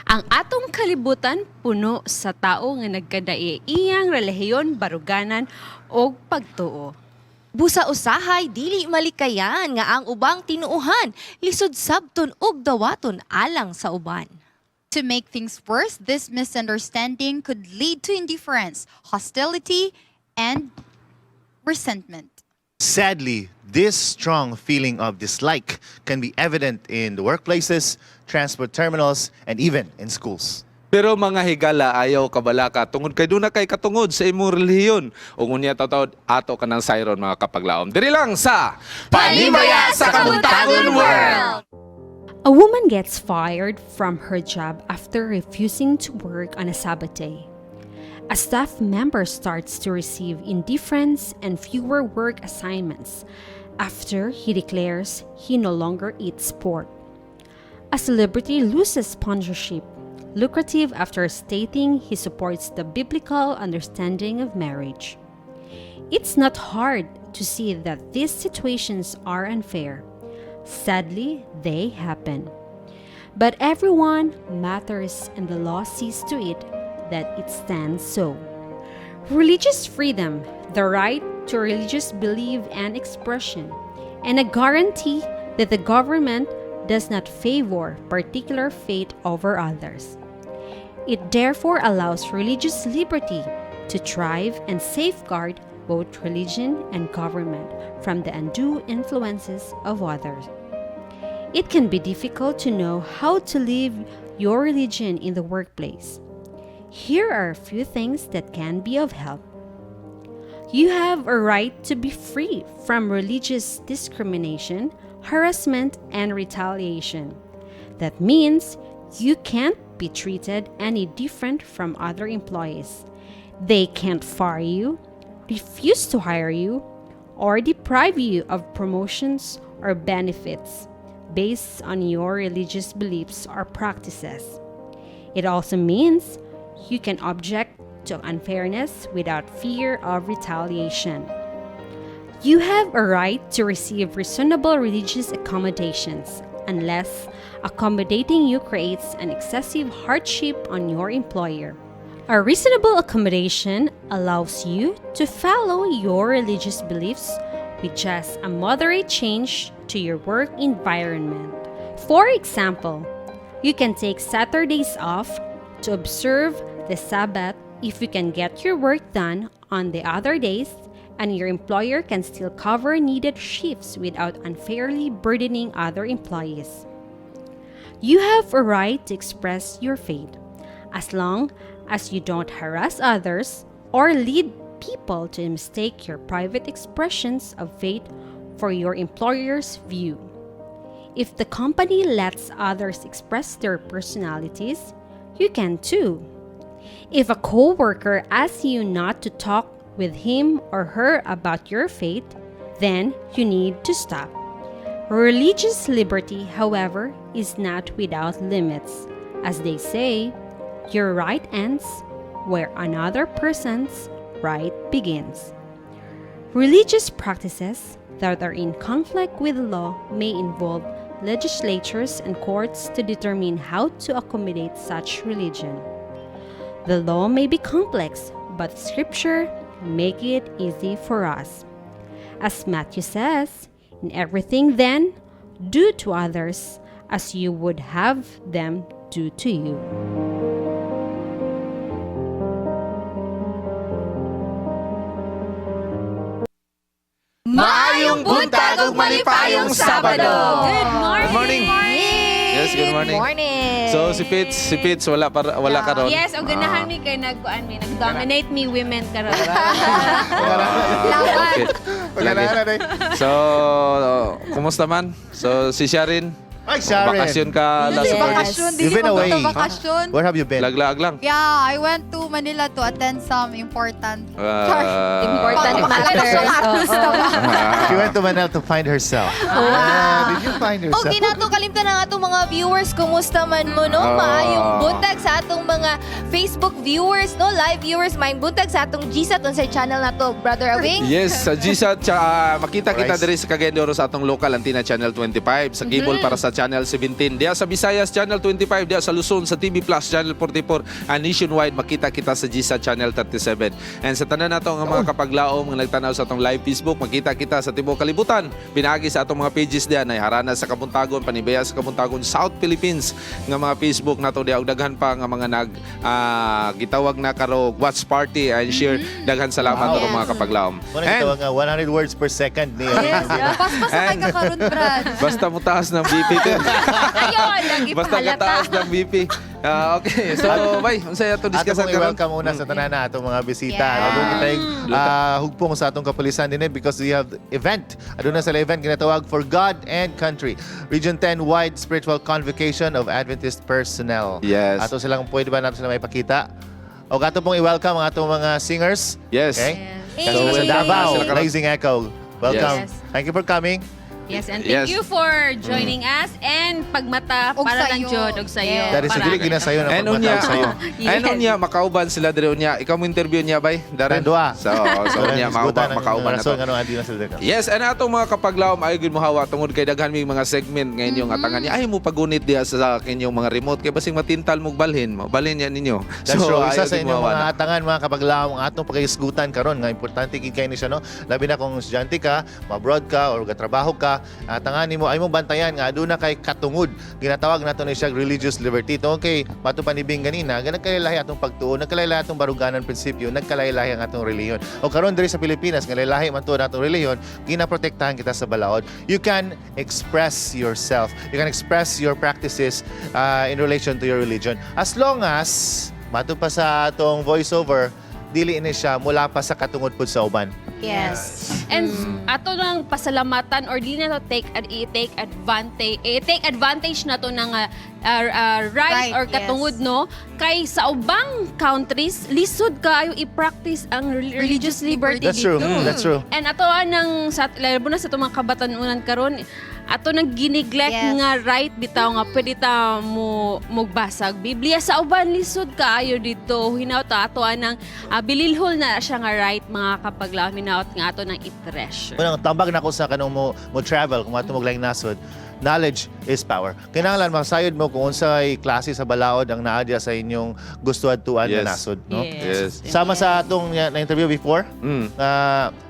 Ang atong kalibutan puno sa tao nga nagkadai iyang relihiyon, baruganan o pagtuo. Busa usahay dili malikayan nga ang ubang tinuuhan lisod sabton ug dawaton alang sa uban. To make things worse, this misunderstanding could lead to indifference, hostility, and resentment. Sadly, this strong feeling of dislike can be evident in the workplaces, transport terminals, and even in schools. Pero mga higala ayaw kabalaka tungod kay duna kay katungod sa imong relihiyon. Ug unya taw-taw ato ka ng siron mga kapaglaom. Diri lang sa Panimbaya sa Kabuntagon World! A woman gets fired from her job after refusing to work on a Sabbath day. A staff member starts to receive indifference and fewer work assignments after he declares he no longer eats pork. A celebrity loses sponsorship, lucrative after stating he supports the biblical understanding of marriage. It's not hard to see that these situations are unfair. Sadly, they happen. But everyone matters and the law sees to it that it stands so. Religious freedom, the right to religious belief and expression, and a guarantee that the government does not favor particular faith over others. It therefore allows religious liberty to thrive and safeguard both religion and government from the undue influences of others. It can be difficult to know how to live your religion in the workplace. Here are a few things that can be of help. You have a right to be free from religious discrimination, harassment, and retaliation. That means you can't be treated any different from other employees. They can't fire you, refuse to hire you, or deprive you of promotions or benefits based on your religious beliefs or practices. It also means you can object to unfairness without fear of retaliation. You have a right to receive reasonable religious accommodations unless accommodating you creates an excessive hardship on your employer. A reasonable accommodation allows you to follow your religious beliefs with just a moderate change to your work environment. For example, you can take Saturdays off to observe the Sabbath if you can get your work done on the other days, and your employer can still cover needed shifts without unfairly burdening other employees. You have a right to express your faith as long as you don't harass others or lead people to mistake your private expressions of faith for your employer's view. If the company lets others express their personalities, you can too. If a coworker asks you not to talk with him or her about your faith, then you need to stop. Religious liberty, however, is not without limits. As they say, your right ends where another person's right begins. Religious practices that are in conflict with the law may involve legislatures and courts to determine how to accommodate such religion. The law may be complex, but Scripture make it easy for us. As Matthew says, in everything then, do to others as you would have them do to you. Maayong buntag ug malipayong Sabado! Good morning! Good morning. Yes, good morning. Morning. So si Fitz wala ka ron. Yes, o ganahan mi kay nag-dominate me women karon. Okay. Lagi. So, kumusta man? So si Sharin, Hi, Sharon. bakasyon ka last Yes. Saturday? Bakasyon, You've been away. Bakasyon. Where have you been? Laglag lang. Yeah, I went to Manila to attend some important Important matters. She went to Manila to find herself. Yeah, did you find O yourself? ginato kalimtan ang atong mga viewers, kumusta man mo no? Maayong buntag sa atong mga Facebook viewers, no? Live viewers, maayong buntag sa atong GSAT on sa channel na to, Brother Awing. Yes, sa GSAT, makita kita diri sa Cagayan de Oro sa atong local Antina Channel 25, sa cable para sa Channel 17. Diya sa Visayas, Channel 25. Diya sa Luzon, sa TV Plus, Channel 44. And nationwide, makita kita sa GSA Channel 37. And sa tanan nato nga mga kapaglaom nga nagtanaw sa atong live Facebook, makita kita sa tibuok kalibutan. Pinaagi sa atong mga pages diyan ay Harana sa Kabuntagon, Panimbaya sa Kabuntagon, South Philippines nga mga Facebook nato diya og daghan pa nga mga gitawag na karo watch party and share. Daghan salamat Wow. sa mga kapaglaom. Muna gitawag nga 100 words per second ni Paspas na kay kakaroon, Brad. Basta mo taas ng BP. Ayun, lagi Basta ka pahalata. taas ng BP. Okay, so bay, unsay ato Ato discuss pong i-welcome una sa tanan na atong mga bisita. Yeah. Ato kitay hugpong sa atong kapulisan din because we have event. Aduna sa event ginatawag For God and Country. Region 10 wide spiritual convocation of Adventist personnel. Yes. Ato silang pwede ba natin sila may pakita? O ato pong i-welcome ang atong mga singers. Yes. Okay? Yes. So, sa Hey. Davao, Sila karon. Blazing Echo. Welcome. Yes. Thank you for coming. Yes, and Yes. thank you for joining us and pagmata Og para sayo. ng Jod og sayo. Yes. Dari sa Para- dili ginasayo na And unya, pagmatawag sa'yo. Yes. and unya makauban sila diri unya. Ikaw mo interview niya bay, Darren. Tandua. So unya makauban na to. Ano adi na sila dito. Yes, and atong mga kapaglawom ay gyud mohawa tungod kay daghan may mga segment ngayon yung atangan niya. Ay mo pagunit diya sa kinyong mga remote kay basing matintal mo balhin yan ninyo. That's true. Isa ayaw sa gyud inyong mohawa mga na. atangan, mga kapaglaong atong pagkaisgutan karon nga importante gid kay ni siya no. Labi na kung estudyante ka, ma-abroad ka or gatrabaho ka, atangan nimo ay mo bantayan nga aduna kay katungod. Ginatawag nato ni siya religious liberty. Tungod kay matupanibing ganina, nagkalahi atong pagtuon, nagkalahi atong baruganan prinsipyo, nagkalahi ang atong relihiyon. O karon diri sa Pilipinas, nga lahi man tuon atong relihiyon, ginaprotektahan kita sa balaod. You can express yourself. You can express your practices in relation to your religion. As long as mato pa sa atong voiceover, dili ini siya mula pa sa katungod pud sa uban. Yes. And ato nang pasalamatan or dili na to take advantage na to ng right Right, or katungod no kay sa ubang countries lisod kaayo i-practice ang religious liberty That's true. dito. That's true. And ato nang sa lalo na sa itong mga kabatanunan karon ato nang gineglect Yes. nga right bitaw nga pwede ta mo magbasag Biblia sa uban lisod kaayo dito hinaut ato anang bililhol na siya nga right mga kapaglaw hinaut nga ato nang i-treasure. Unang tambag na ko sa kanong mo travel kung ato maglaing nasod. Knowledge is power. Kinahanglan masayod mo kung unsay klase sa balaod ang naadya sa inyong gusto adtuan Yes. na nasod, no? Yes. Sama sa atong na-interview before,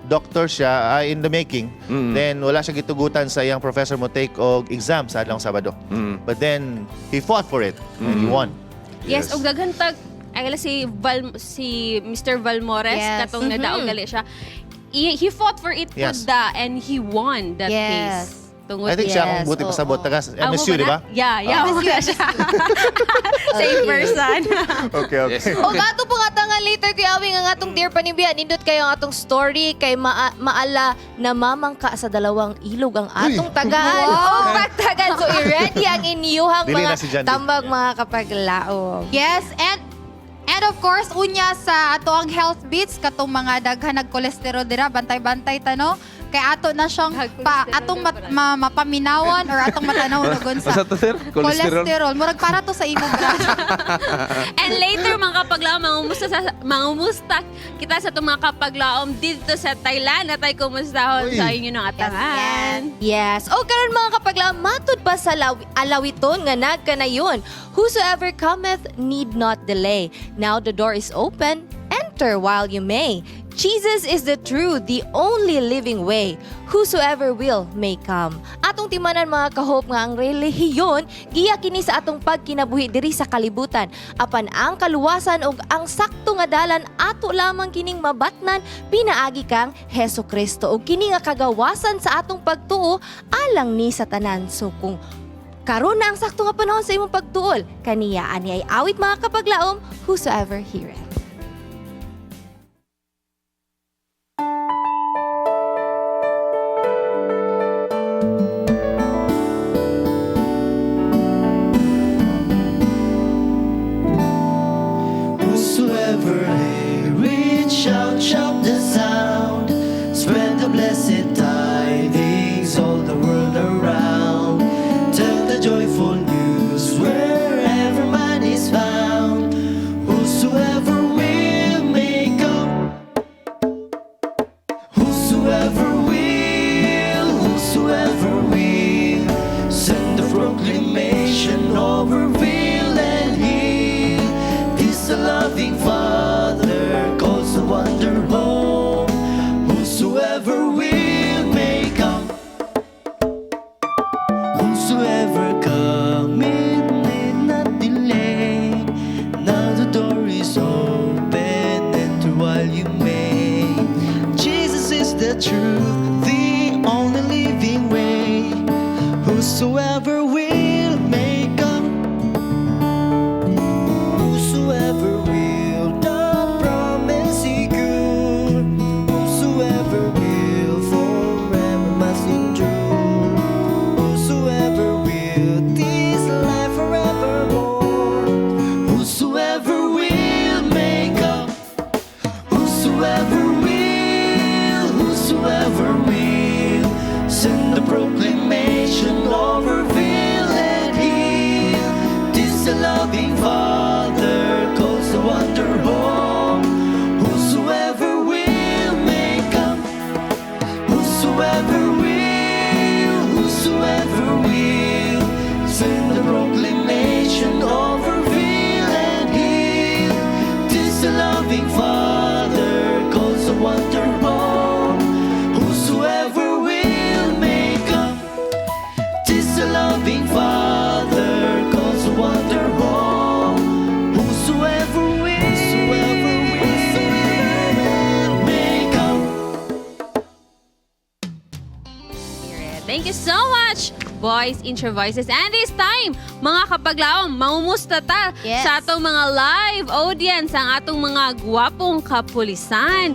doctor siya in the making. Then wala siya gitugutan sa iyang professor mo take og exam sa adlong Sabado. But then he fought for it and he won. Yes, og daghan tag ay si Mr. Valmores Yes. katong nadaog gali siya. He fought for it Yes. and he won that Yes. case. Tungod I think siya Yes, ang buti pasabot. oo. Taga MSU, di ba? Yeah, MSU, wala siya. Same person. Okay, okay. Yes. O gato po nga tangan later kay awing ang atong Dear Panimbaya. Nindot kayo ang atong story kay maala na mamangka sa dalawang ilog ang atong tagaan. O pagtagan. So i-ready ang inyuhang Dili mga na si Jandy. tambag mga kapaglaom. Yes, and of course, unya sa ato ang health beats, katong mga daghan nag-cholesterol dira, bantay-bantay tano. Kay ato na siyang atong mapaminawan or atong matanawon ugon sa Basta to sir, cholesterol. Murag para to sa imo, Brad. And later mga kapaglaom, mangumusta kita sa itong mga kapaglaom dito sa Thailand at ay kumustahon Uy. sa inyo ng atangan. Yes. O karon mga kapaglaom, matud pa sa alawiton nga nagkanayon. Whosoever cometh need not delay. Now the door is open. Enter while you may. Jesus is the true, the only living way. Whosoever will may come. Atong timanan mga kahop nga ang relihiyon, giya kini sa atong pagkinabuhi diri sa kalibutan. Apan ang kaluwasan ug ang sakto nga dalan ato lamang kining mabatnan pinaagi kang Heso Kristo ug kini nga kagawasan sa atong pagtuo alang ni sa tanan. So kung karon na ang sakto nga panahon sa imong pagtuol, kaniya ani ay awit mga kapaglaom, whosoever heareth. Whosoever heareth shout, shout the sound, spread the blessed tidings all the world around. Tell the joyful news wherever man is found. Whosoever loving Father calls the wonder home. Whosoever will may come, whosoever will send the proclamation over veil and hill. Tis the loving Father calls the wonder home. Whosoever will may come. Tis the loving Father calls the wonder home. Whosoever will may come. Thank you so much, Boys Intro Voices. And this time, mga kapaglaom, mamumusta ta Yes. sa atong mga live audience, ang atong mga gwapong kapulisan.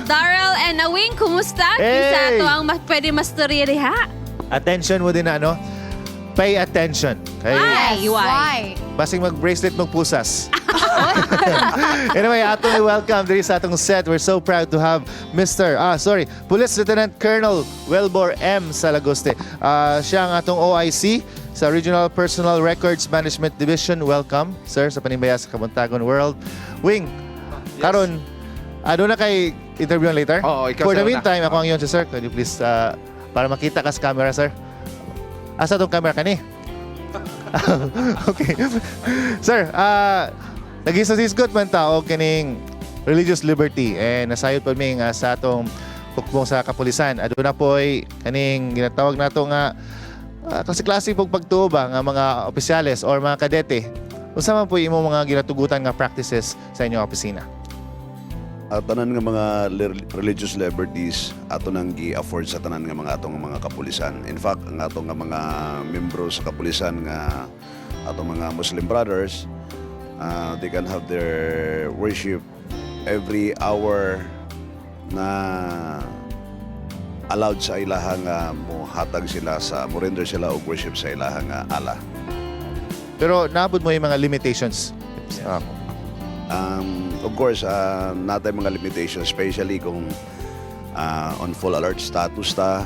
Daryl and Awing, kumusta? Hey! Kisa ato ang pwede mastorya diha. Attention mo din na, ano? Pay attention. Okay? Ay, why? Basing mag-bracelet mong pusas. Anyway, atong welcome diri sa atong set. We're so proud to have Police Lieutenant Colonel Welbor M. Salagoste. Siya ang atong OIC sa Regional Personal Records Management Division. Welcome, sir, sa Panimbaya sa Kabuntagon World. Wing, karon, doon na kay interview later? Oo, ikaw For the sa una. meantime, ako ang yun si sir. Could you please, para makita ka sa camera, sir? Asa tong camera kani? Okay. Sir, nag-isasisgot man tao kining religious liberty and nasayod pa ming sa atong hukbong sa kapulisan. Aduna po'y kaning ginatawag nato nga klase-klase pong pagtuo ba nga mga opisyales or mga kadete. Unsa man po imong mga ginatugutan nga practices sa inyong opisina? Tanan nga mga religious liberties ato nang gi-afford sa tanan nga mga atong mga kapulisan. In fact, ang atong nga mga membro sa kapulisan nga atong mga Muslim brothers, they can have their worship every hour na allowed sa ilaha nga mohatag sila sa render sila og worship sa ilaha nga Allah. Pero naabot mo yung mga limitations. Of course, natay mga limitations, especially kung on full alert status ta,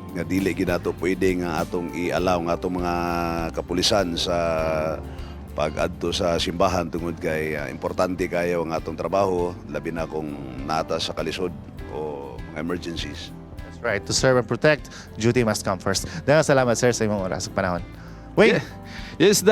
nga dili ginato pwede nga atong i-allow nga atong mga kapulisan sa pag-adto sa simbahan tungod kay importante kayo ang atong trabaho, labi na kung nata sa kalisod o mga emergencies. That's right. To serve and protect, duty must come first. Daghang salamat, sir, sa imong oras ug panahon. Wait. Yes,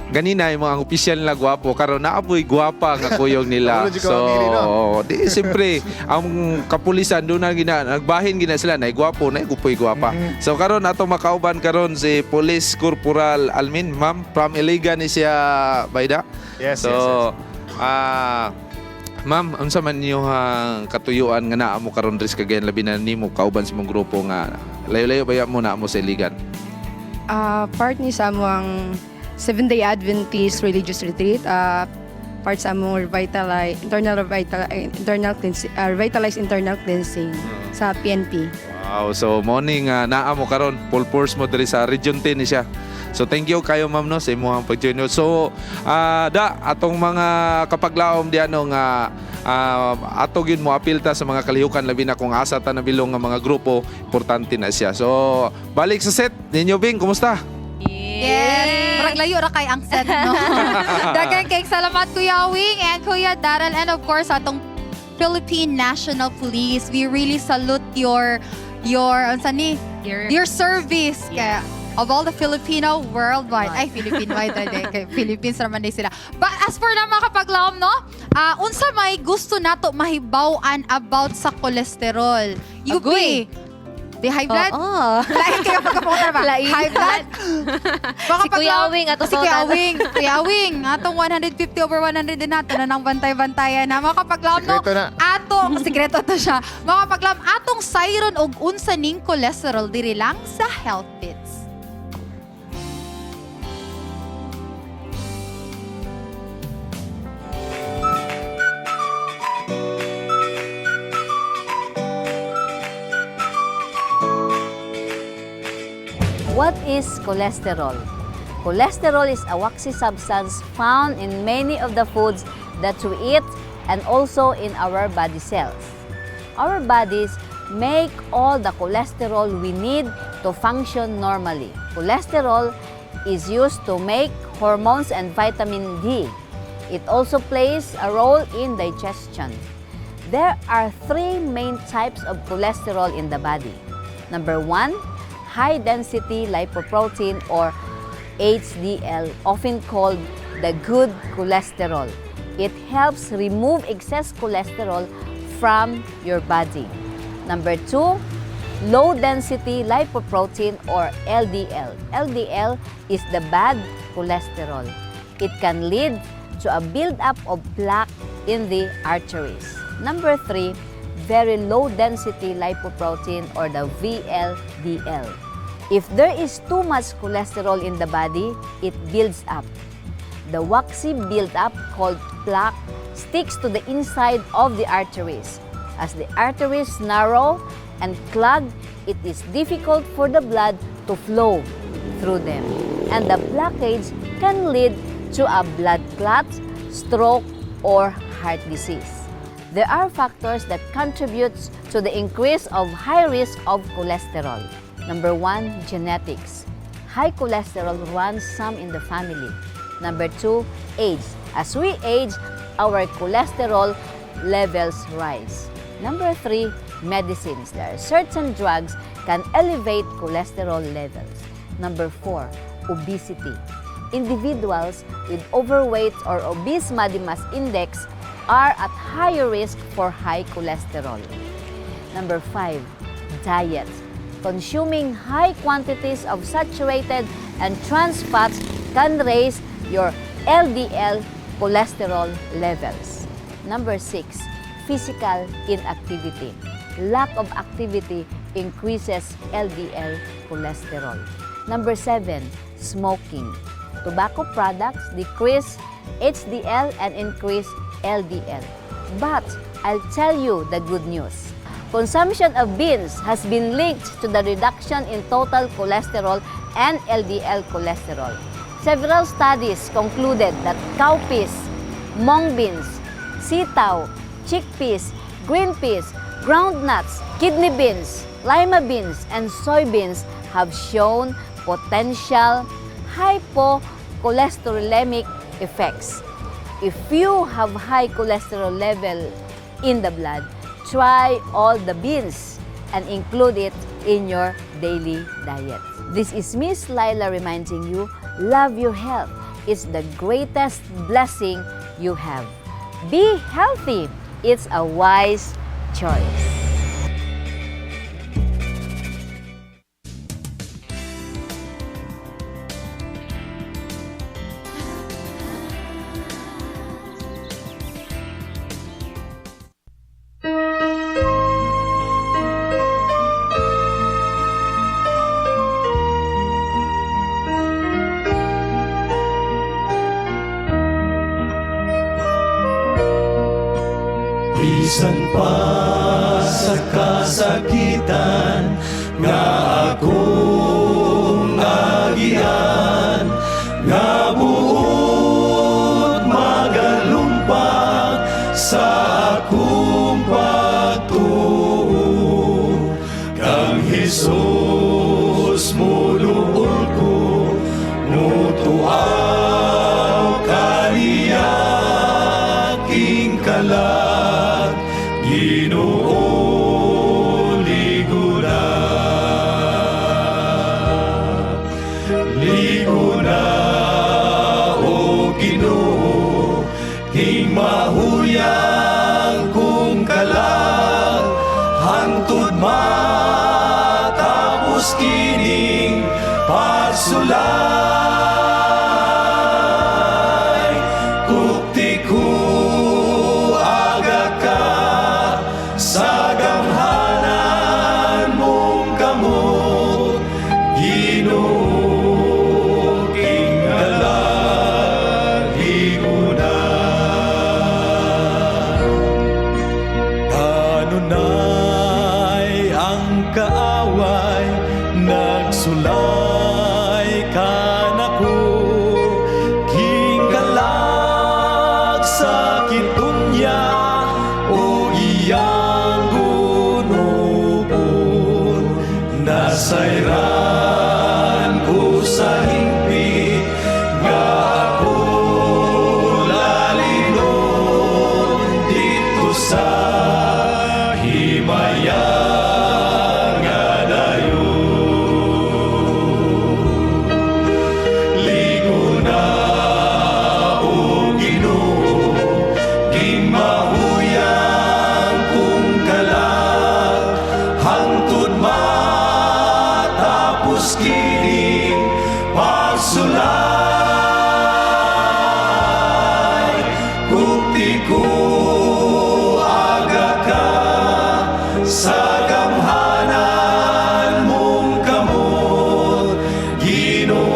ganina yung mga opisyal nila gwapo karon naapoy gwapa nga kuyog nila. Di siyempre ang kapulisan doon na nagbahin gina sila na gwapo na gupoy gwapa. So karon atong makauban karon si Police Corporal Almin, ma'am, from Iligan ni siya Bayda. Yes, So yes. ma'am, unsa man niyo katuyuan nga naa mo karon dres kagayan labi na nimo kauban sa mong grupo nga layo-layo baya mo na mo sa Iligan? Part ni sa among 7-day Adventist religious retreat, part sa among revitalize internal cleansing sa PNP. Wow, so morning naa mo karon full force mo diri sa Region 10 ni siya. So thank you kayo ma'am no sa imong pag-join. So atong mga kapaglaom diano nga ato gyud mo apilta sa mga kalihukan labi na kung asa ta nabilong nga mga grupo, importante na siya. So balik sa set ninyo Bing, kumusta? Yes. Murag layo ra kay ang set, no? Daghang kay salamat Kuya Wing and Kuya Daryl, and of course atong Philippine National Police. We really salute your service. Kaya of all the Filipino worldwide. Ay, Philippine-wide kay Philippines naman din sila. But as for na mga kapaglaom, no? Unsa may gusto nato mahibaw-an about sa kolesterol? Agoy. Di high blood? Oo. Lain kayo pagkapunta ba? Lain. High blood? Si Kuya Wing at Si Kuya Wing. Kuya Wing. Atong 150/100 din nato na nang bantay-bantayan na. Mga kapaglaom, no? Sikreto na. Atong, sikreto to siya. Mga kapaglaom, atong sayron og unsa ning cholesterol diri lang sa Health Bits. What is cholesterol? Cholesterol is a waxy substance found in many of the foods that we eat and also in our body cells. Our bodies make all the cholesterol we need to function normally. Cholesterol is used to make hormones and vitamin D. It also plays a role in digestion. There are three main types of cholesterol in the body. Number one, high-density lipoprotein or HDL, often called the good cholesterol. It helps remove excess cholesterol from your body. Number two, low-density lipoprotein or LDL. LDL is the bad cholesterol. It can lead to a buildup of plaque in the arteries. Number three, very low-density lipoprotein or the VLDL. If there is too much cholesterol in the body, it builds up. The waxy buildup called plaque sticks to the inside of the arteries. As the arteries narrow and clog, it is difficult for the blood to flow through them. And the blockage can lead to a blood clot, stroke, or heart disease. There are factors that contribute to the increase of high risk of cholesterol. Number one, genetics. High cholesterol runs some in the family. Number two, age. As we age, our cholesterol levels rise. Number three, medicines. There are certain drugs can elevate cholesterol levels. Number four, obesity. Individuals with overweight or obese body mass index are at higher risk for high cholesterol. Number five, diet. Consuming high quantities of saturated and trans fats can raise your LDL cholesterol levels. Number six, physical inactivity. Lack of activity increases LDL cholesterol. Number seven, smoking. Tobacco products decrease HDL and increase LDL. But I'll tell you the good news. Consumption of beans has been linked to the reduction in total cholesterol and LDL cholesterol. Several studies concluded that cowpeas, mung beans, sitaw, chickpeas, green peas, groundnuts, kidney beans, lima beans, and soybeans have shown potential hypocholesterolemic effects. If you have high cholesterol level in the blood, try all the beans and include it in your daily diet. This is Miss Laila reminding you, love your health. It's the greatest blessing you have. Be healthy. It's a wise choice. Bisan pa sa kasakitan nga akong agian, nga buot magalumpag sa akong pagtuo. Kang Jesus muluol ko, mutuaw kaniya aking kalag. Ginoo, ligo na, o Ginoo, king mahuyang kung kalag, hangtod matapos kining pagsulay. Kukti ko aga ka sa gamhanan mong kamot, Ginoo, king kalag, ligo na. Kanunay ang kaaway, nagsulay ka na ko, king kalag sa kitunya o iyang gunupon, nasayra pagsulay Kupti ko aga ka sa gamhanan mong kamot Ginoo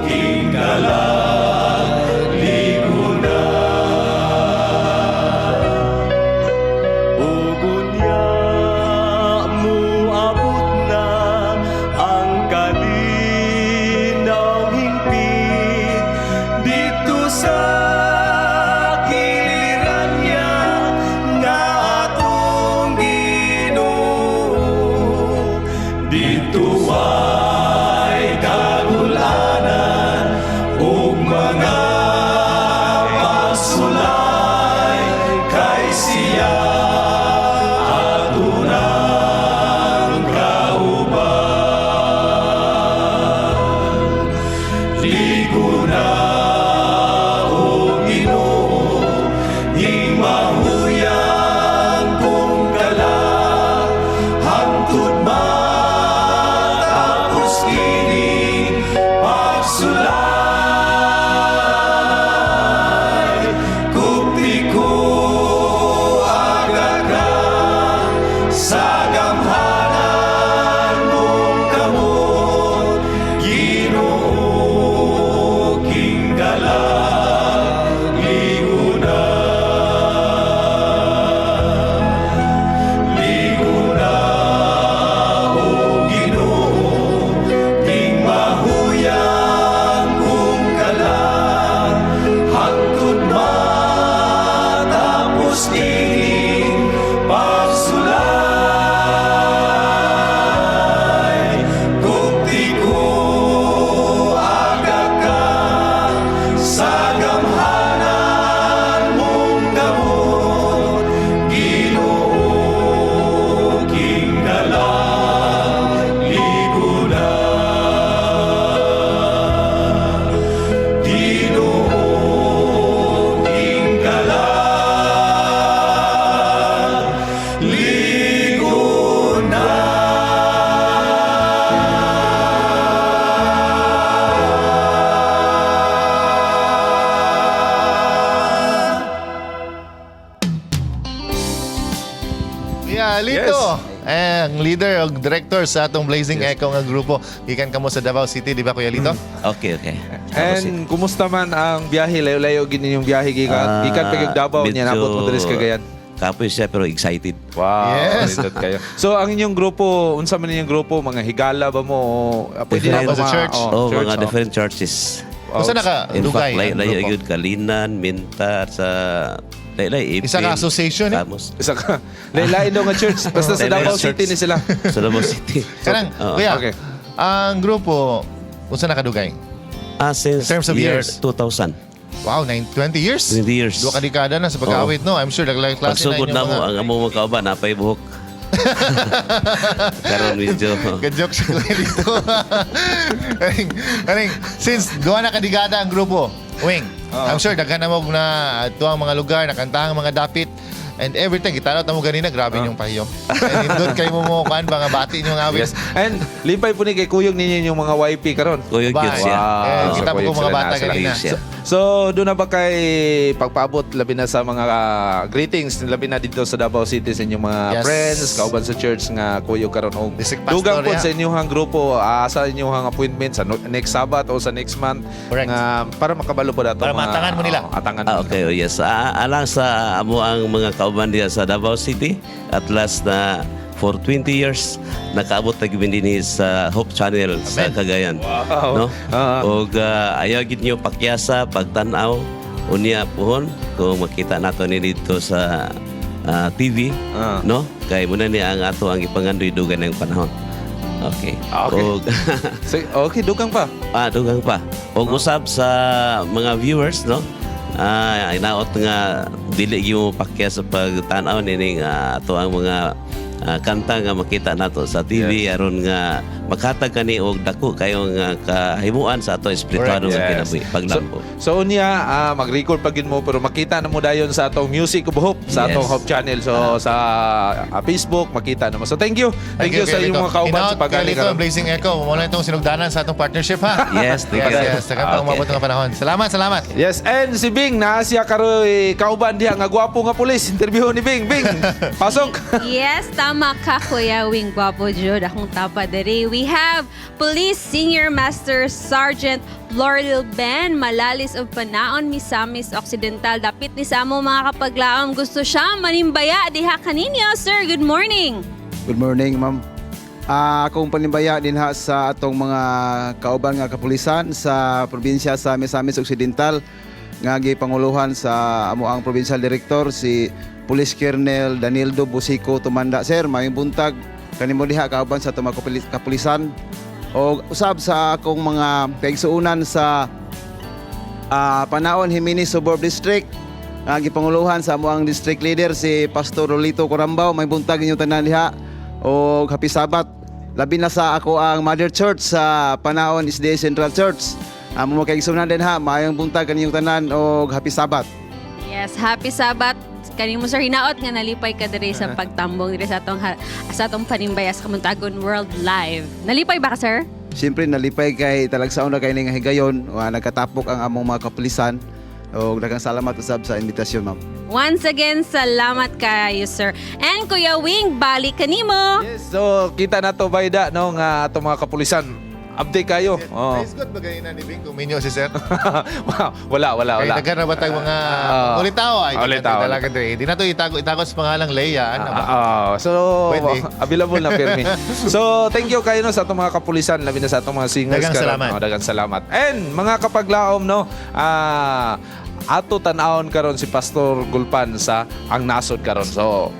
kingkalang liguna Ugunya mo abot na ang kalinaw hingpit dito sa giliran niya nga atong Ginoo dito ay kagulanan ug mga pagsulay kay siya atunang kauban liguna o Ginoo ing mahuyang kung kala hangtod matapos kining pagsulay kupti ko aga ka sa gamhanan mong kamot Ginoo kingkalang liguna liguna o Ginoo ing mahuyang kung kala hangtod matapos kining pagsulay kupti ko aga ka sa gamhanan mong kamot Ginoo kingkalang liguna Ginoo kingkalang liguna Yeah, Lito. Ang leader o director sa atong Blazing Echo nga grupo. Gikan kamo sa Davao City, di ba Kuya Lito? Okay. And kumusta man ang biyahe? Layo-layo gini yung biyahe gikan. Gikan pa yung Davao niya nabot mo diri sa Cagayan. Kapoy siya pero excited. Wow, Yes. excited kayo. So ang inyong grupo, unsa man inyong grupo, mga higala ba mo? Pwede na Different- ba sa church? Mga different churches. Kung saan In naka-dugay fact, ang layo grupo? yun Kalinan, Minta, sa laylay, Isa ka association eh? Kamos. Isa ka. Lain daw nga church. Basta sa Davao Church. City ni sila. Sa Davao City. Kanang, Oo. Kuya, Okay. ang grupo, kung saan nakadugay? Since In terms of year years. 2000. Wow, 20 years? 20 years. Dua kadekada na sa pag-awit, no? I'm sure naglalang klase na Pagsugod na mo, inyong ang among mga kauban, napay buhok. Karon medyo... Ka-joke siya Kuya Lito. Since duha na kadigada ang grupo, Wing, I'm sure daghan na mo na tuwang mga lugar, nakantahang mga dapit, and everything, kita na mo ganina, grabe yung pahiyo. And indot kayo mo kan mga bati yung awit. Yes. And limpay po ni kay kuyog ninyo yung mga YP karon. Kuyog yun siya. Kita po kuyog ko mga sila bata na sila. kanina. Kuyog siya. So, doon na ba kay pagpaabot labi na sa mga greetings labi na dito sa Davao City sa inyong mga Yes. friends, kauban sa church nga kuyog karon og District Pastor, dugang po yeah. sa inyong grupo sa inyong appointment sa next Sabbath o sa next month Correct. nga para makabalo po dato Para matangan mo nila. atangan mo Okay, yes. Alang sa amo ang mga kauban diya sa Davao City, at last na for 20 years nakaabot na gibin din sa Hope Channel sa Cagayan. Wow. No? Og ayaw gid niyo pakyasa pagtan-aw unya pohon kung makita nato ni dito sa TV, no? Kay muna ni ang ato ang ipangandoy dugan ng panahon. Okay. Okay. Og okay, dugang pa. dugang pa. Og usab sa mga viewers, no? Inaot nga dili gyud mo pakya sa pagtan-aw nining ato ang mga kanta nga makita nato sa TV aron nga makatag kani og dako kayo nga kahimuan sa ato espirituado nga kinabuhi paglambo. So unya mag-record pagin mo pero makita na mo dayon sa atong Music of Hope sa atong Hope channel. So sa Facebook makita na mo. So thank you sa inyong mga kauban sa pagani karon. Blazing Echo, mo lang itong sinugdanan sa atong partnership ha. Yes, thank you. Yes, saka pa umabot ng panahon. Salamat. Yes, and si Bing na siya karoy kauban diha nga gwapo nga pulis. Interview ni Bing. Bing, pasok. Yes, tama ka, Kuya Wing Guapo Jud. Akong tapa diri. We have Police Senior Master Sergeant Laurel Ben, Malalis of Panaon, Misamis Occidental. Dapit ni sa mo mga kapaglaom. Gusto siya manimbaya diha kaninyo. Sir, good morning. Good morning, ma'am. Akong panimbaya din ha sa atong mga kauban nga kapulisan sa probinsya sa Misamis Occidental nga gipanguluhan sa amo ang provincial director si Police Colonel Danieldo Busico Tumanda. Sir, maayong buntag kanimo diha kauban sa atong mga kapulisan o usab sa akong mga kaigsuunan sa Panaon Jimenez Suburb District nga gipanguluhan sa amo ang district leader si Pastor Rolito Corambao. Maayong buntag inyong tanan diha o happy Sabat. Labi na sa ako ang Mother Church sa Panaon SDA Central Church. Mo kaigsuunan din ha, maayong buntag kaninyong tanan o happy Sabat. Yes, happy Sabat. Kanimo sir hinaot nga nalipay ka diri sa pagtambong diri sa atong Panimbaya sa Kabuntagon World Live. Nalipay ba ka, sir? Siyempre nalipay kay talagsaon na kay nga higayon nagkatapok ang among mga kapulisan o daghang salamat usab sa invitasyon, ma'am. Once again, salamat kayo, sir. And Kuya Wing, balik kanimo. Yes, so kita na to bayda no nga atong mga kapulisan. Update kayo. Please good ba ganina ni Bing kung minyo si sir? wala. Kaya nagkana ba tayong mga ulitaw ay talaga dre. Di na to itago sa pangalang Leia. So Pwede. available na pirmi. So thank you kayo no sa atong mga kapulisan labi na sa atong mga singers. Daghang salamat. Daghang salamat. And mga kapaglaom no ato tan-awon karon si Pastor Gulpan sa ang nasod karon. So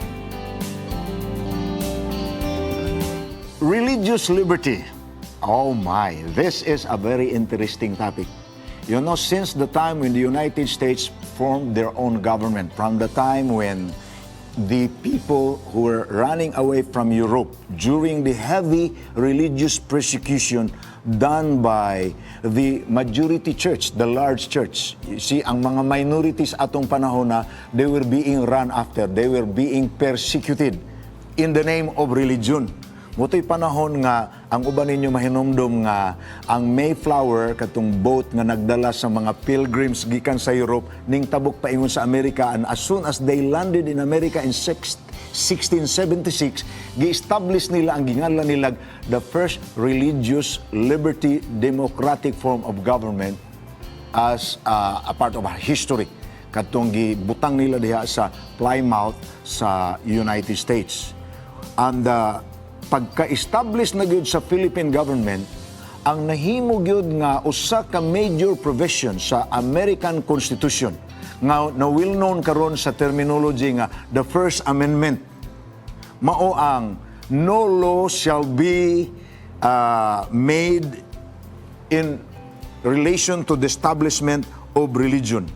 religious liberty. Oh my, this is a very interesting topic. You know, since the time when the United States formed their own government, from the time when the people who were running away from Europe during the heavy religious persecution done by the majority church, the large church. You see, ang mga minorities atong panahon na, they were being run after, they were being persecuted in the name of religion. Mutoy panahon nga ang uban ninyo mahinumdum nga ang Mayflower katong boat nga nagdala sa mga pilgrims gikan sa Europe ning tabok paingon sa Amerika, and as soon as they landed in America in 1676 gi-establish nila ang ginganlan nila the first religious liberty democratic form of government as a part of our history katong gibutang nila diha sa Plymouth sa United States. And pagka-establish na gyud sa Philippine government, ang nahimo gyud nga usa ka major provision sa American Constitution nga na well known karon sa terminology nga the First Amendment, mao ang no law shall be made in relation to the establishment of religion.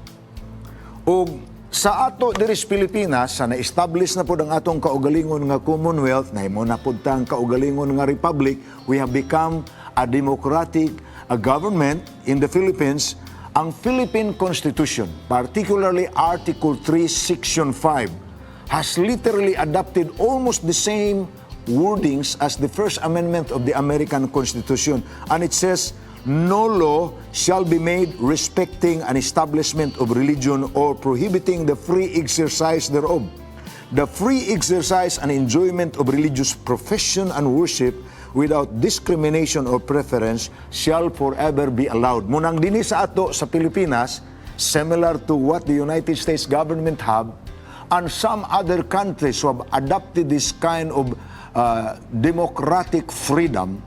O sa ato diri sa Pilipinas, sa na-establish na pod ang atong kaugalingon nga Commonwealth, nahimo na pod tang kaugalingon nga Republic, we have become a democratic government in the Philippines. Ang Philippine Constitution, particularly Article 3, Section 5, has literally adopted almost the same wordings as the First Amendment of the American Constitution. And it says, no law shall be made respecting an establishment of religion or prohibiting the free exercise thereof. The free exercise and enjoyment of religious profession and worship without discrimination or preference shall forever be allowed. Munang dinhi sa ato sa Pilipinas, similar to what the United States government have, and some other countries who have adopted this kind of democratic freedom,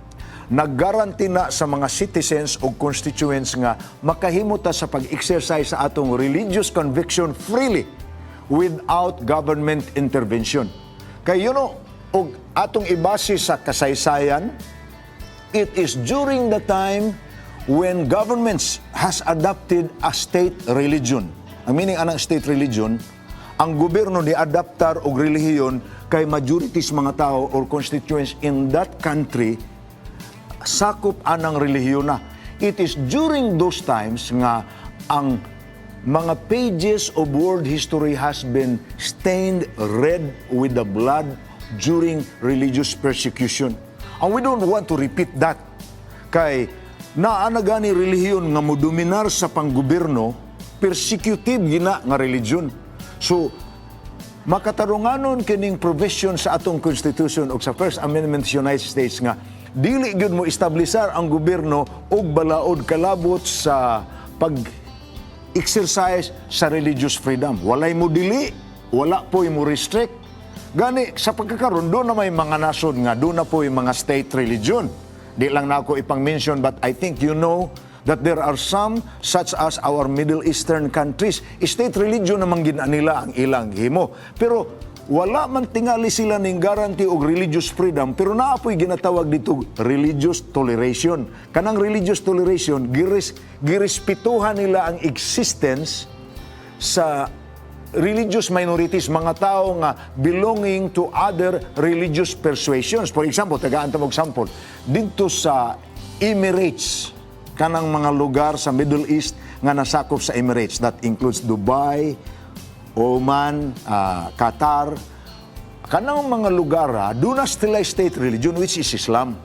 naggaranti na sa mga citizens o constituents nga makahimota sa pag-exercise sa atong religious conviction freely without government intervention. Kaya yun o atong ibase sa kasaysayan, it is during the time when governments has adopted a state religion. Ang meaning anang state religion, ang gobyerno ni adaptar og relihiyon kay majorities mga tao or constituents in that country sakop anang relihiyon na. It is during those times nga ang mga pages of world history has been stained red with the blood during religious persecution. And we don't want to repeat that. Kay naanagani relihiyon nga modominar sa panggobyerno, persecutive gina nga religion. So, makatarunganon kining provision sa atong Constitution o sa First Amendment sa United States nga dili gyud mo establisar ang gobyerno og balaod kalabot sa pag-exercise sa religious freedom. Walay mo dili, wala po mo restrict. Gani, sa pagkakaroon, doon na may mga nasod nga, doon na po yung mga state religion. Di lang na ako ipang-mention, but I think you know that there are some, such as our Middle Eastern countries, state religion naman gina nila ang ilang himo. Pero wala man tingali sila ning guarantee og religious freedom, pero naapoy ginatawag dito religious toleration. Kanang religious toleration, girespetuhan nila ang existence sa religious minorities, mga tao nga belonging to other religious persuasions. For example, tagaan ta mog sample, dito sa Emirates, kanang mga lugar sa Middle East nga nasakop sa Emirates, that includes Dubai, Oman, Qatar, kanang mga lugar, do not still state religion, which is Islam.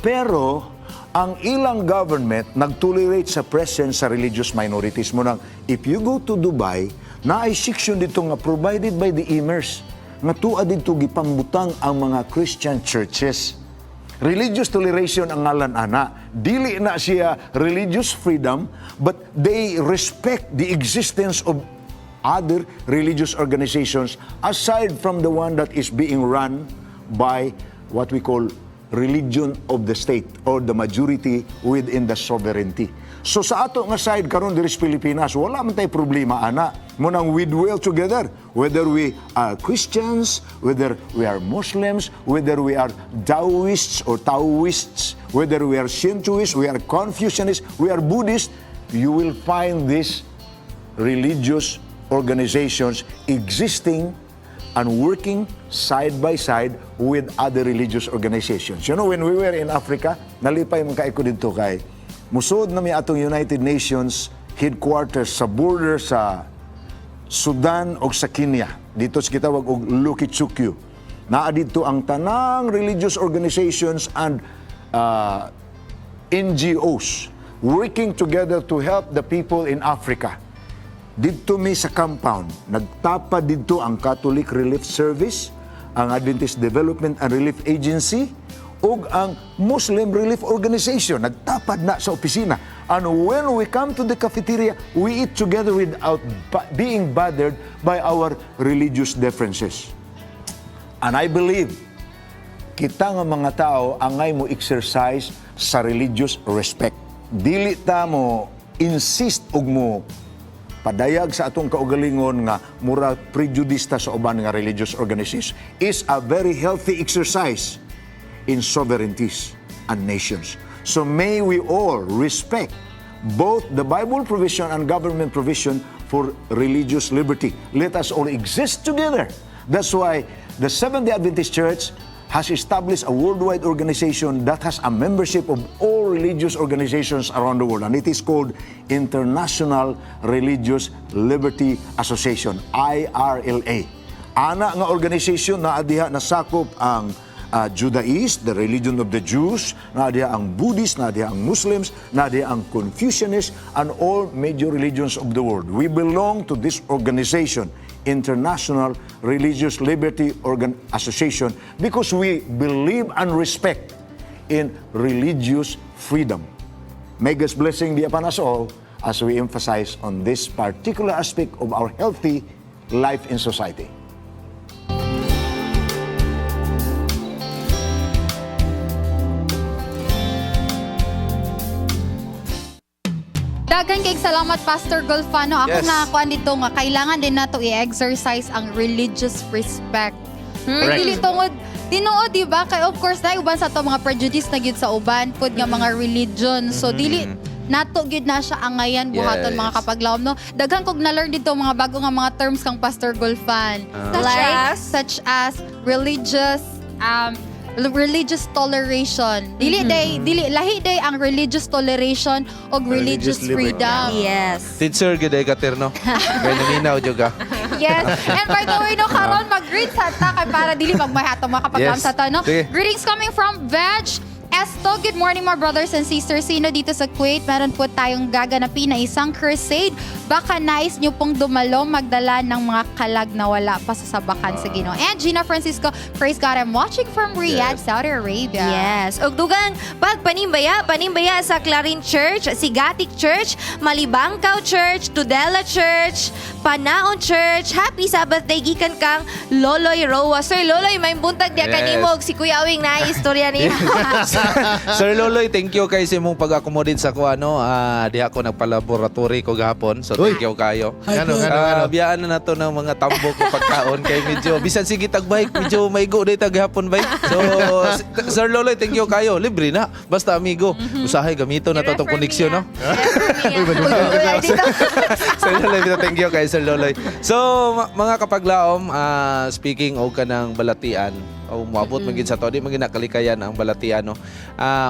Pero, ang ilang government nag-tolerate sa presence sa religious minorities mo nang, if you go to Dubai, na ay section dito nga provided by the emirs, nga tuwa dito gipangbutang ang mga Christian churches. Religious toleration ang ngalan ana. Dili na siya religious freedom, but they respect the existence of other religious organizations aside from the one that is being run by what we call religion of the state or the majority within the sovereignty. So sa ato nga side karon diri sa Pilipinas, wala man tay problema ana. Munang we dwell together, whether we are Christians, whether we are Muslims, whether we are Taoists or Taoists, whether we are Shintoists, we are Confucianists, we are Buddhists, you will find this religious organizations existing and working side by side with other religious organizations. You know, when we were in Africa, nalipay mga kaiko dito kay musod na may atong United Nations headquarters sa border sa Sudan o sa Kenya. Dito sa kitawag og Lukitsukyu. Naa dito ang tanang religious organizations and NGOs working together to help the people in Africa. Dito mi sa compound, nagtapa dito ang Catholic Relief Service, ang Adventist Development and Relief Agency, ug ang Muslim Relief Organization. Nagtapad na sa opisina. And when we come to the cafeteria, we eat together without being bothered by our religious differences. And I believe, kita nga mga tao angay mo exercise sa religious respect. Dili ta mo insist og mo padayag sa atong kaugalingon nga mura prejudice ta sa uban nga religious organizations is a very healthy exercise in sovereignties and nations. So may we all respect both the Bible provision and government provision for religious liberty. Let us all exist together. That's why the Seventh-day Adventist Church has established a worldwide organization that has a membership of all religious organizations around the world, and it is called International Religious Liberty Association, IRLA. Ana nga organization na adiha nasakop ang Judaist, the religion of the Jews, na adiha ang Buddhist, na adiha ang Muslims, na adiha ang Confucianists, and all major religions of the world. We belong to this organization, International Religious Liberty Association, because we believe and respect in religious freedom. May God's blessing be upon us all as we emphasize on this particular aspect of our healthy life in society. Dagan kay salamat Pastor Golfano. Ako Yes. nakakuan dito nga kailangan din nato i-exercise ang religious respect. Correct. Dili tungod tinuod di ba kay of course na uban sa to mga prejudice na gyud sa uban pud nga mga religion. So dili nato gyud na siya angayan buhaton Yes. mga kapaglawom no. Daghan kog na-learn dito mga bago nga mga terms kang Pastor Golfan. Such as? Such as religious religious toleration. Dili lahi day ang religious toleration o religious Religious liberty. freedom. Yes. Teacher, gede ka, Terno. Kaya naminaw, juga. Yes. And by the way, no, karon mag-greet sa ta kay para dili magmahatong makapagam Yes. sa ta, no? Sige. Greetings coming from Veg Esto. Good morning, my brothers and sisters. Sino dito sa Kuwait, meron po tayong gaganapin na isang crusade. Baka nais nyo pong dumalo, magdala ng mga kalag na wala pa sa sabakan sa Ginoo. And Gina Francisco, praise God, I'm watching from Riyadh, Saudi Arabia. Yes. Ug dugang panimbaya sa Clarin Church, Sigatik Church, Malibangkaw Church, Tudela Church, Panaon Church. Happy Sabbath day gikan kang Loloy Roa. Sir Loloy, may buntag diya Yes. kanimo og si Kuya Awing na istorya niya. Sir Loloy, thank you kay sa imong pag-accommodate sa ko ano. Di ako nagpa-laboratory ko gahapon. So thank you kayo. Biyaan na nato ng mga tambok ko pagkaon kay medyo bisan sige tag bike, medyo maigo day tag gahapon bike. So Sir Loloy, thank you kayo. Libre na. Basta amigo. Usahay gamito na to tong koneksyon, no? Sir Loloy, thank you kay Sir Loloy. So mga kapaglaom, speaking og kanang balatian, o moabot magin sa to, di magin nakalikayan ang balatian, no.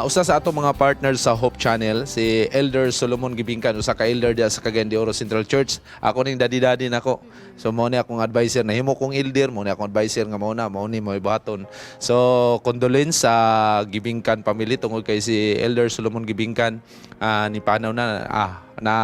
Usa sa ato mga partners sa Hope Channel, si Elder Solomon Gibingkan, usa ka elder dia sa Cagayan de Oro Central Church. Ako ning daddy nako. So mao ni akong advisor, nahimo kong elder, mao ni akong advisor nga mao ni mo ibaton. So condolence sa Gibingkan family tungod kay si Elder Solomon Gibingkan, ni panaw na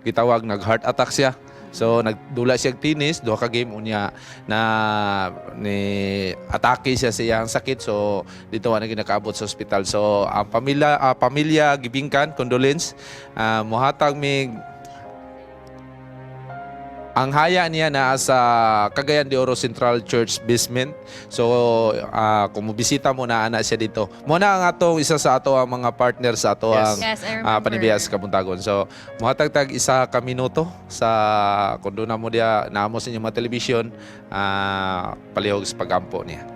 gitawag nag-heart attack siya. So nagdula siya tinis, duha ka game unya na ni atake siya sa iyang sakit. So dito na ginakaabot sa ospital. So ang pamilya Gibingkan, condolence, mohatag mig ang haya niya na sa Cagayan de Oro Central Church basement. So kung mobisita mo na ana siya dito. Mo na ang atong isa sa ato ang mga partner sa ato ang Yes, I remember. Panimbaya sa Kabuntagon. So mohatag tag isa ka minuto sa kung doon na mo dia naamo sa inyong mga television, palihog sa pagampo niya.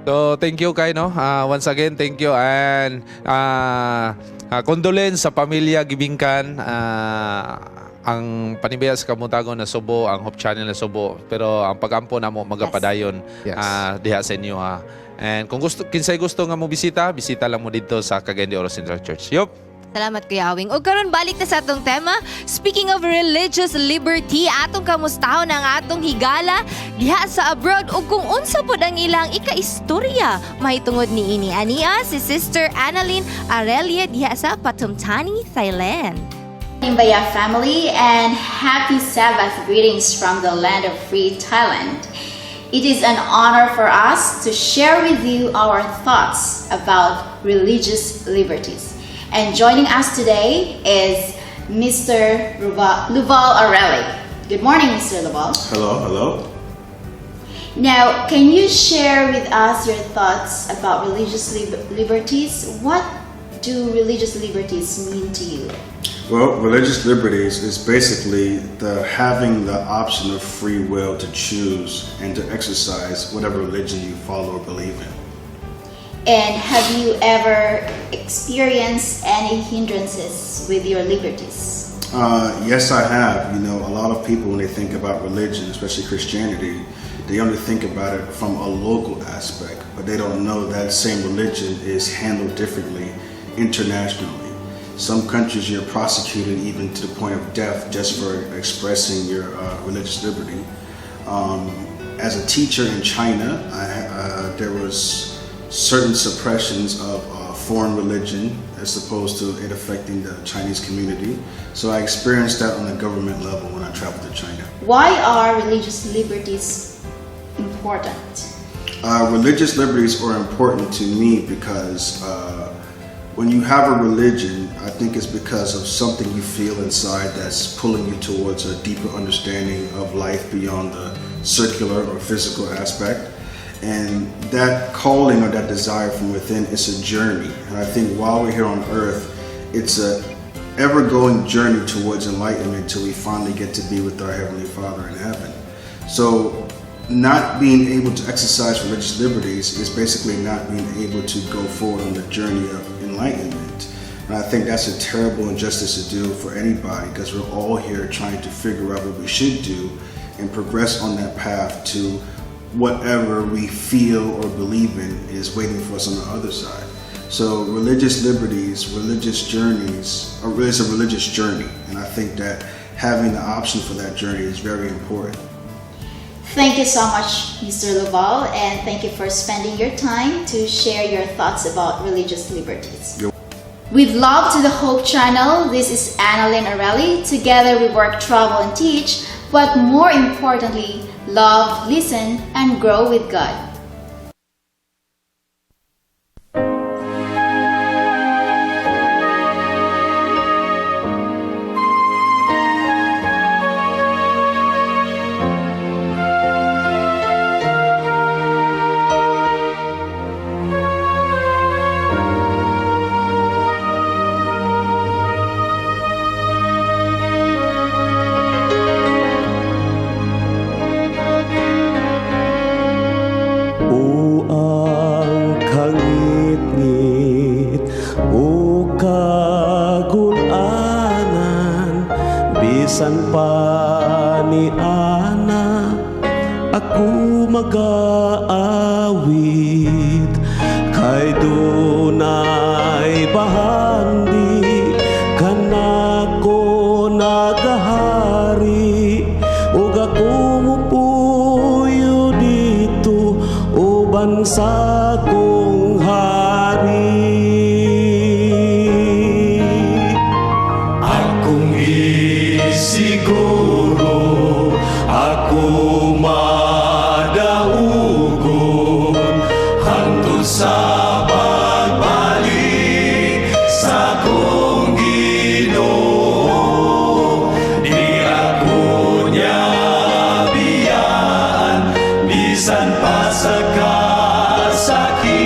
So thank you kay no. Once again thank you and condolence sa pamilya Gibingkan. Ang Panimbaya sa Kabuntagon na subo, ang Hope Channel na subo, pero ang pagampo na mo magapadayon diha sa inyo ha. And kung kinsay gusto nga mo bisita lang mo dito sa Cagayan de Oro Central Church. Yup. Salamat Kuya Awing. O karon balik na sa atong tema. Speaking of religious liberty, atong kamustahon ang atong higala diha sa abroad ug kung unsa pod ang ilang ikaistorya mahitungod ni ini ania si Sister Annalyn Arelia diha sa Patumtani, Thailand. Panimbaya family and happy Sabbath greetings from the land of free Thailand. It is an honor for us to share with you our thoughts about religious liberties. And joining us today is Mr. Luval Areli. Good morning, Mr. Luval. Hello. Now, can you share with us your thoughts about religious liberties? What do religious liberties mean to you? Well, religious liberties is basically having the option of free will to choose and to exercise whatever religion you follow or believe in. And have you ever experienced any hindrances with your liberties? Yes, I have. You know, a lot of people, when they think about religion, especially Christianity, they only think about it from a local aspect, but they don't know that same religion is handled differently internationally. Some countries you're prosecuted even to the point of death just for expressing your religious liberty. As a teacher in China, there was certain suppressions of foreign religion as opposed to it affecting the Chinese community. So I experienced that on the government level when I traveled to China. Why are religious liberties important? Religious liberties are important to me because when you have a religion, I think it's because of something you feel inside that's pulling you towards a deeper understanding of life beyond the circular or physical aspect. And that calling or that desire from within is a journey. And I think while we're here on earth, it's a ever-going journey towards enlightenment till we finally get to be with our Heavenly Father in heaven. So not being able to exercise religious liberties is basically not being able to go forward on the journey of enlightenment. And I think that's a terrible injustice to do for anybody, because we're all here trying to figure out what we should do and progress on that path to whatever we feel or believe in is waiting for us on the other side. So religious liberties, religious journeys, it's a religious journey. And I think that having the option for that journey is very important. Thank you so much, Mr. Laval, and thank you for spending your time to share your thoughts about religious liberties. With love to the Hope Channel, this is Annalyn Arelli. Together we work, travel, and teach, but more importantly, love, listen, and grow with God. Bisan pa ni Ana, ako mag-aawit, kay dunay bahandi, kanako nagahari, ug ako mupuyo dito, uban sa kong hari. Siguro ako madaugon hangtod sa pagbalik sa kong Ginoo. Di ako niya biyaan bisan pa sa kasakit.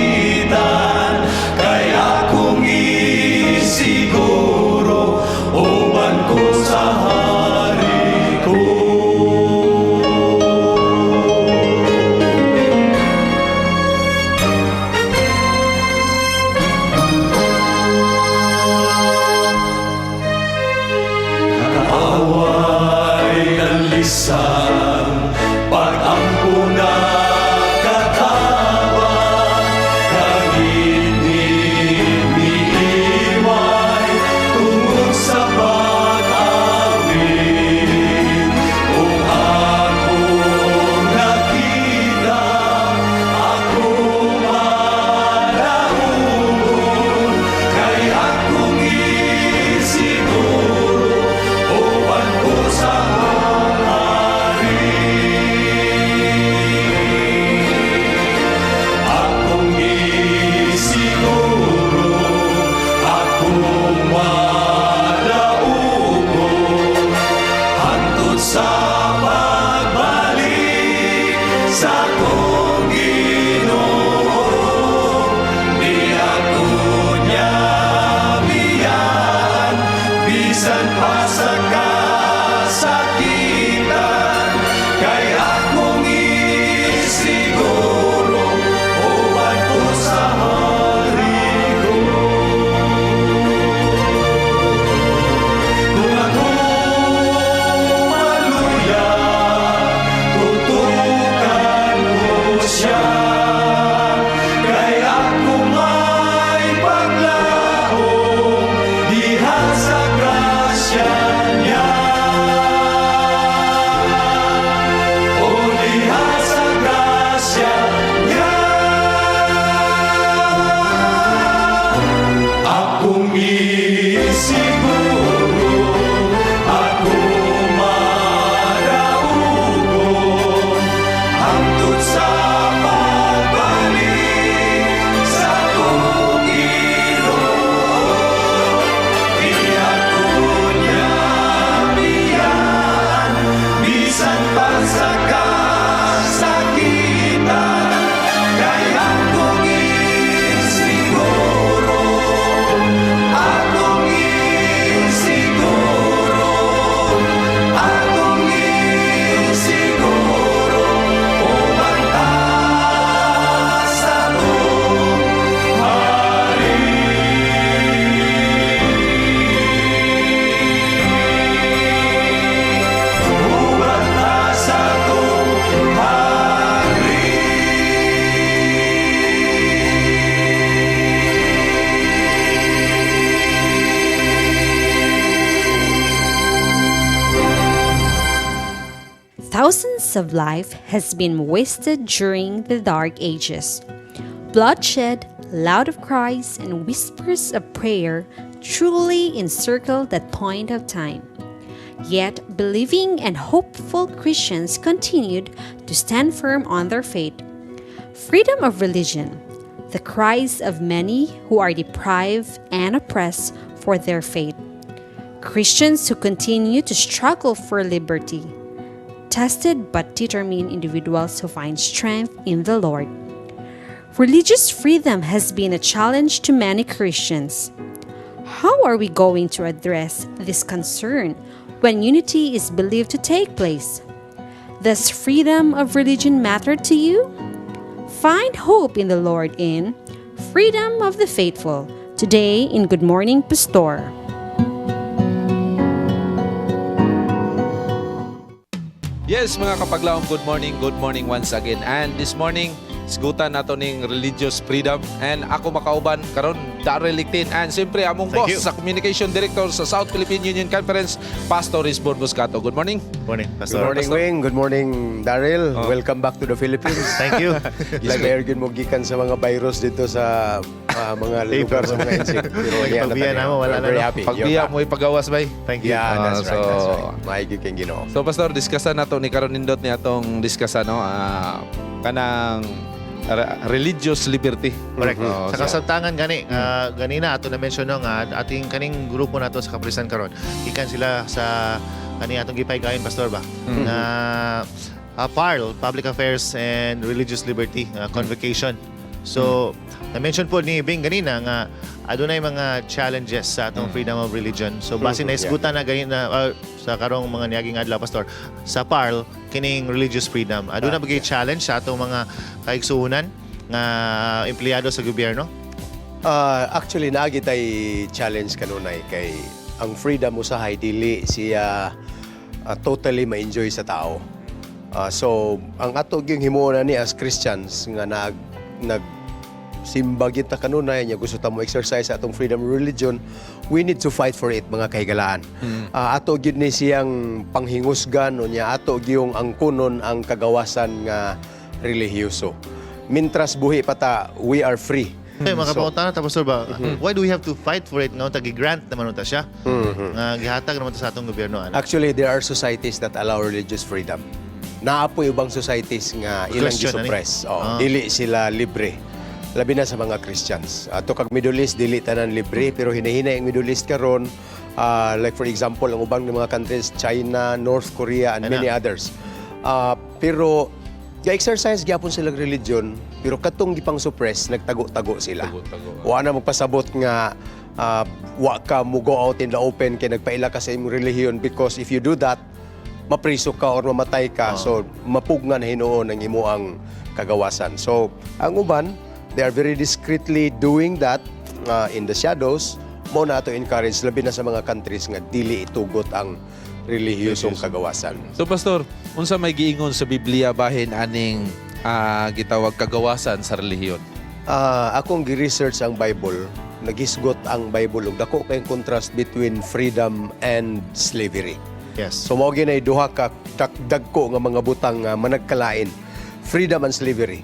essence of life has been wasted during the Dark Ages. Bloodshed, loud of cries, and whispers of prayer truly encircle that point of time. Yet, believing and hopeful Christians continued to stand firm on their faith. Freedom of religion, the cries of many who are deprived and oppressed for their faith. Christians who continue to struggle for liberty. Tested but determined individuals who find strength in the Lord. Religious freedom has been a challenge to many Christians. How are we going to address this concern when unity is believed to take place? Does freedom of religion matter to you? Find hope in the Lord in Freedom of the Faithful, today in Good Morning Pastor. Yes, mga kapaglaom, good morning once again. And this morning, sigutan nato ning religious freedom. And ako makauban karon Darrell Lictin. And siyempre, among Thank boss you. sa Communication Director sa South Philippine Union Conference, Pastor Risbon Buscato. Good morning. Morning, Pastor. Good morning, Pastor. Wing. Good morning, Darrell. Oh. Welcome back to the Philippines. Thank you. Labayargin mo gikan sa mga virus dito sa mga lugar sa mga insect. Pero yan Pagbiya na mo, wala na, very no? happy. Pagbiya mo ipagawas bay. Thank you. Yeah, that's right. so- That's right. Maigi kang Ginoo. So Pastor, diskussan nato ni karon nindot ni atong diskussan no, kanang religious liberty. Correct. Oo, Sa kasamtangan gani, ganina ato na mention no nga ating kaning grupo nato sa kaprisan karon. Ikan sila sa kani atong gipaygayon Pastor ba? Na PARL, Public Affairs and Religious Liberty Convocation. So, na-mention po ni Bing ganina nga adunay mga challenges sa atong freedom of religion. So, base na isgutan na ganina sa karong mga niaging adlaw Pastor sa PARL kining religious freedom. Aduna bagay challenge sa atong mga kaigsuonan nga empleyado sa gobyerno? Actually, naagi tay challenge kanunay kay ang freedom usahay dili siya totally ma-enjoy sa tao. So, ang ato gyung himuon ni as Christians nga simba kita kanunay nya gusto ta mo exercise sa atong freedom of religion, we need to fight for it mga kahigalaan. Ato gyud ni siyang panghingusgan unya ato gyung angkunon ang kagawasan nga relihiyoso. Mintras buhi pa ta, we are free. Okay, makapangutana ta Pastor ba? Why do we have to fight for it nga tagi-grant naman ta siya? Nga gihatag naman ta sa atong gobyerno ano? Actually, there are societies that allow religious freedom. Naapoy ubang societies nga ilang Christian, gisuppress. ani? Dili sila libre. Labi na sa mga Christians. Ato kag Middle East dili tanan libre pero hinahinay ang Middle East karon. Like for example, ang ubang mga countries, China, North Korea, and many others. Pero ga-exercise gyapon sila religion, pero katong gipang suppress, nagtago-tago sila. Wa na magpasabot nga wa ka mo go out in the open kay nagpaila ka sa imong relihiyon because if you do that, mapriso ka or mamatay ka. So mapugnan hinuon ang imo ang kagawasan. So ang uban, they are very discreetly doing that in the shadows. Mo na to encourage labi na sa mga countries nga dili itugot ang relihiyosong kagawasan. So Pastor, unsa may giingon sa Biblia bahin aning gitawag kagawasan sa relihiyon? Akong gi-research ang Bible, nagisgot ang Bible ug dako kay contrast between freedom and slavery. Yes. So mao ginay duha ka dagko nga mga butang nga managkalain, freedom and slavery.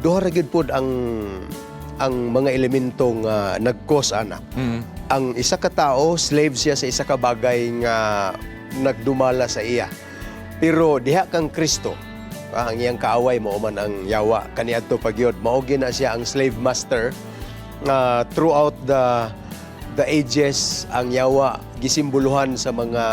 Duha ra gyud pod ang mga elemento nga nag-cause ana. Ang isa ka tao, slave siya sa isa ka bagay nga nagdumala sa iya. Pero diha kang Kristo, ang iyang kaaway mao man ang yawa kaniadto pagyod, mao gina siya ang slave master. Throughout the ages, ang yawa gisimboluhan sa mga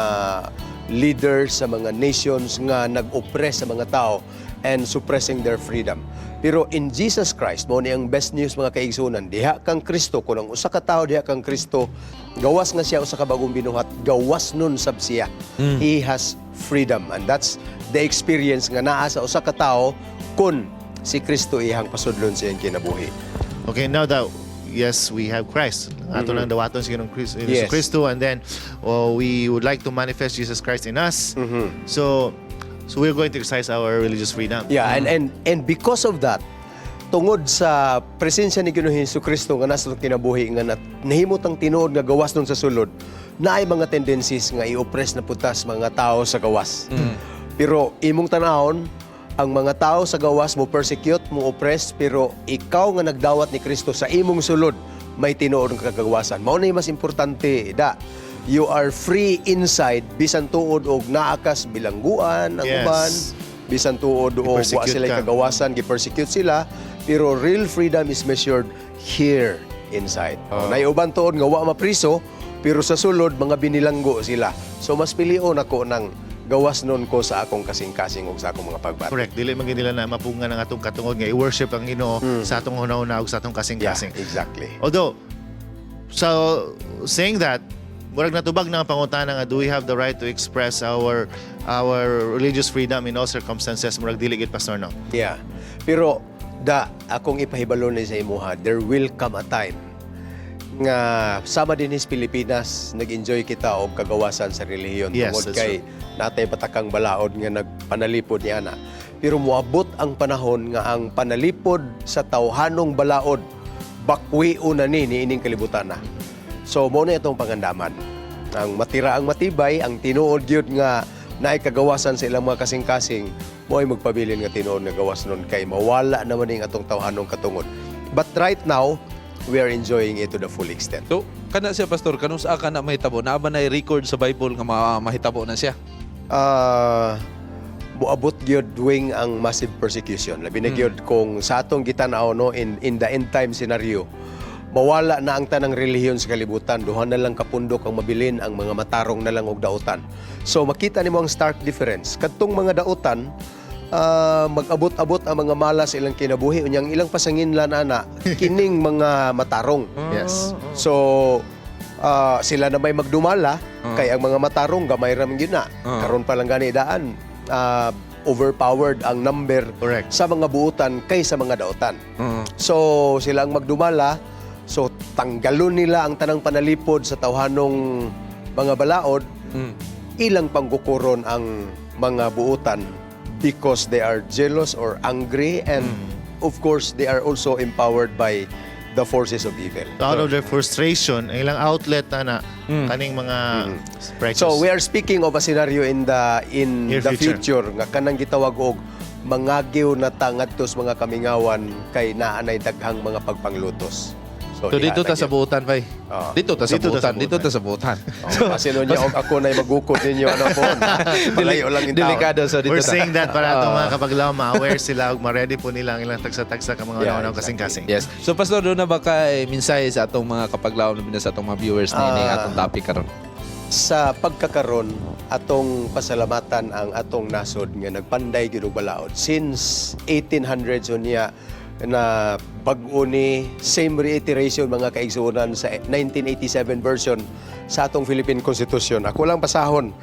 leaders, sa mga nations nga nag-oppress sa mga tao and suppressing their freedom. Pero in Jesus Christ, mao ni ang best news mga kaigsunan, diha kang Kristo, kung ang usa ka tawo diha kang Kristo, gawas nga siya usa ka bagong binuhat, gawas nun sab siya. He has freedom, and that's the experience nga naa sa usa ka tawo kun si Kristo ihang pasudlon sa iyang kinabuhi. Okay, now that yes, we have Christ. Ato lang dawaton sa Ginoong Kristo, and then we would like to manifest Jesus Christ in us. So we're going to exercise our religious freedom. Yeah, and because of that, tungod sa presensya ni Ginoong Jesucristo nga nasa kinabuhi nga nahimot ang tinuod nga gawas nun sa sulod, naay mga tendencies nga i-oppress na putas mga tao sa gawas. Pero imong tanahon, ang mga tao sa gawas mo persecute, mo oppress, pero ikaw nga nagdawat ni Kristo sa imong sulod, may tinuod nga kagawasan. Mao na mas importante, da. You are free inside, bisan tuod og naakas bilangguan ang Yes. uban, bisan tuod og wa Gi-persecute sila ka. kagawasan, gi-persecute sila, pero real freedom is measured here inside. Naiuban tuod nga wa mapriso, pero sa sulod mga binilanggo sila. So mas pilion ako ng gawas nun ko sa akong kasing-kasing o sa akong mga pagbati. Correct. Dili man gid nila na mapungan ang atong katungod nga i-worship ang Ginoo sa atong una-una ug sa atong kasing-kasing. Yeah, exactly. Although, so saying that, murag natubag na ang pangutana nga, do we have the right to express our religious freedom in all circumstances? Murag dili gid, Pastor, no? Yeah. Pero akong ipahibalo ni sa imuha, there will come a time nga sama din his Pilipinas, nag-enjoy kita og kagawasan sa relihiyon. Yes, Tungod that's kay natay patakang balaod nga nagpanalipod ni ana. Pero moabot ang panahon nga ang panalipod sa tawhanong balaod bakwi na ni ining kalibutan na. So mo na itong pangandaman. Ang matira ang matibay, ang tinuod gyud nga naay kagawasan sa ilang mga kasing-kasing, mo ay magpabilin nga tinuod nga gawas nun kay mawala naman ning atong tawhanong katungod. But right now, we are enjoying it to the full extent. So, kana siya, Pastor, kanung sa ka na mahitabo, na ba na record sa Bible nga mahitabo na siya? Moabot gyud wing ang massive persecution. Labi na gyud kung sa atong gitanaw no in the end time scenario, mawala na ang tanang relihiyon sa kalibutan, duha na lang kapundok ang mabilin, ang mga matarong na lang og dautan. So makita nimo ang stark difference. Kadtong mga dautan, mag-abot-abot ang mga malas ilang kinabuhi unyang ilang pasanginlan ana kining mga matarong. Yes. So sila na may magdumala kay ang mga matarong gamay ra man gyud na. Karon pa lang gani daan overpowered ang number Correct. sa mga buutan kaysa mga dautan. So sila ang magdumala, so tanggalon nila ang tanang panalipod sa tawhanong mga balaod, ilang panggukuron ang mga buutan because they are jealous or angry, and of course they are also empowered by the forces of evil. So, out of their frustration, ang ilang outlet na kaning mga prejudice. So we are speaking of a scenario in the Near future nga kanang gitawag og mangagiw na tangadtos mga kamingawan kay naanay daghang mga pagpanglutos. So dito ta sa buutan, bay. Dito ta sa buutan, dito ta sa buutan. Pasino niya og ako na magukod ninyo ano po. Malayo lang in town. Delikado sa dito We're ta. saying that para itong mga kapaglaw, ma-aware sila ug ma-ready po nila ang ilang tagsa-tagsa ka mga Yeah, unang kasing-kasing. Yes. So Pastor, doon na ba ka mensahe sa atong mga kapaglaw na sa atong mga viewers na ini atong topic karon? Sa pagkakaron atong pasalamatan ang atong nasod nga nagpanday gyud og balaod since 1800s unya na bag-o ni same reiteration mga kaigsuonan sa 1987 version sa atong Philippine Constitution. Ako lang pasahon.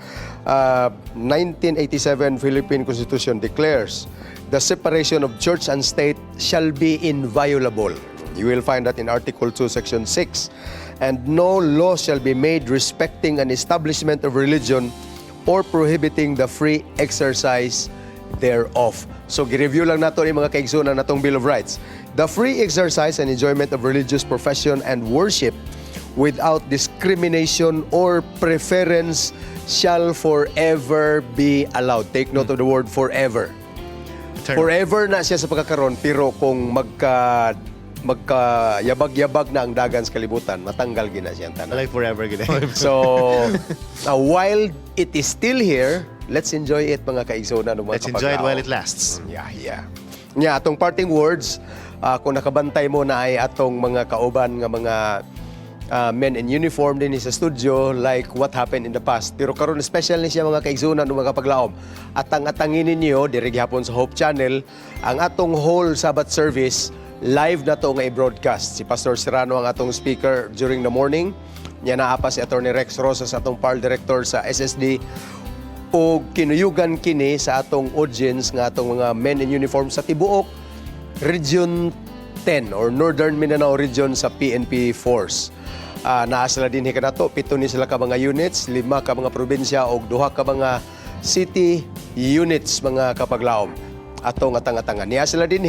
1987 Philippine Constitution declares the separation of church and state shall be inviolable. You will find that in Article 2, Section 6. And no law shall be made respecting an establishment of religion or prohibiting the free exercise thereof. So, gi-review lang nato yung mga kaigsunan natong Bill of Rights. The free exercise and enjoyment of religious profession and worship without discrimination or preference shall forever be allowed. Take note of the word forever. Forever na siya sa pagkakaroon, pero kung magkayabag-yabag na ang dagan sa kalibutan, matanggal gina siya ang tanan. Like forever gid. So, while it is still here, let's enjoy it mga kaigsunan. Let's enjoy it while it lasts. Yeah. Atong parting words, kung nakabantay mo na ay atong mga kauban nga mga men in uniform din sa studio, like what happened in the past. Pero karon special ni siya mga kaigsunan o mga kapaglaom. Atang-atangin ninyo, diri gihapon sa Hope Channel, ang atong whole Sabbath service, live na to nga i-broadcast. Si Pastor Serrano ang atong speaker during the morning. Niya naapa si Attorney Rex Rosas, atong PAR Director sa SSD. O kinuyugan kini sa atong audience nga atong mga men in uniform sa tibuok Region 10 or Northern Mindanao Region sa PNP Force. Naa sila din kanato, 7 ni sila ka mga units, 5 ka mga probinsya o 2 ka mga city units mga kapaglaom. Atong atang-atangan. Niya sila din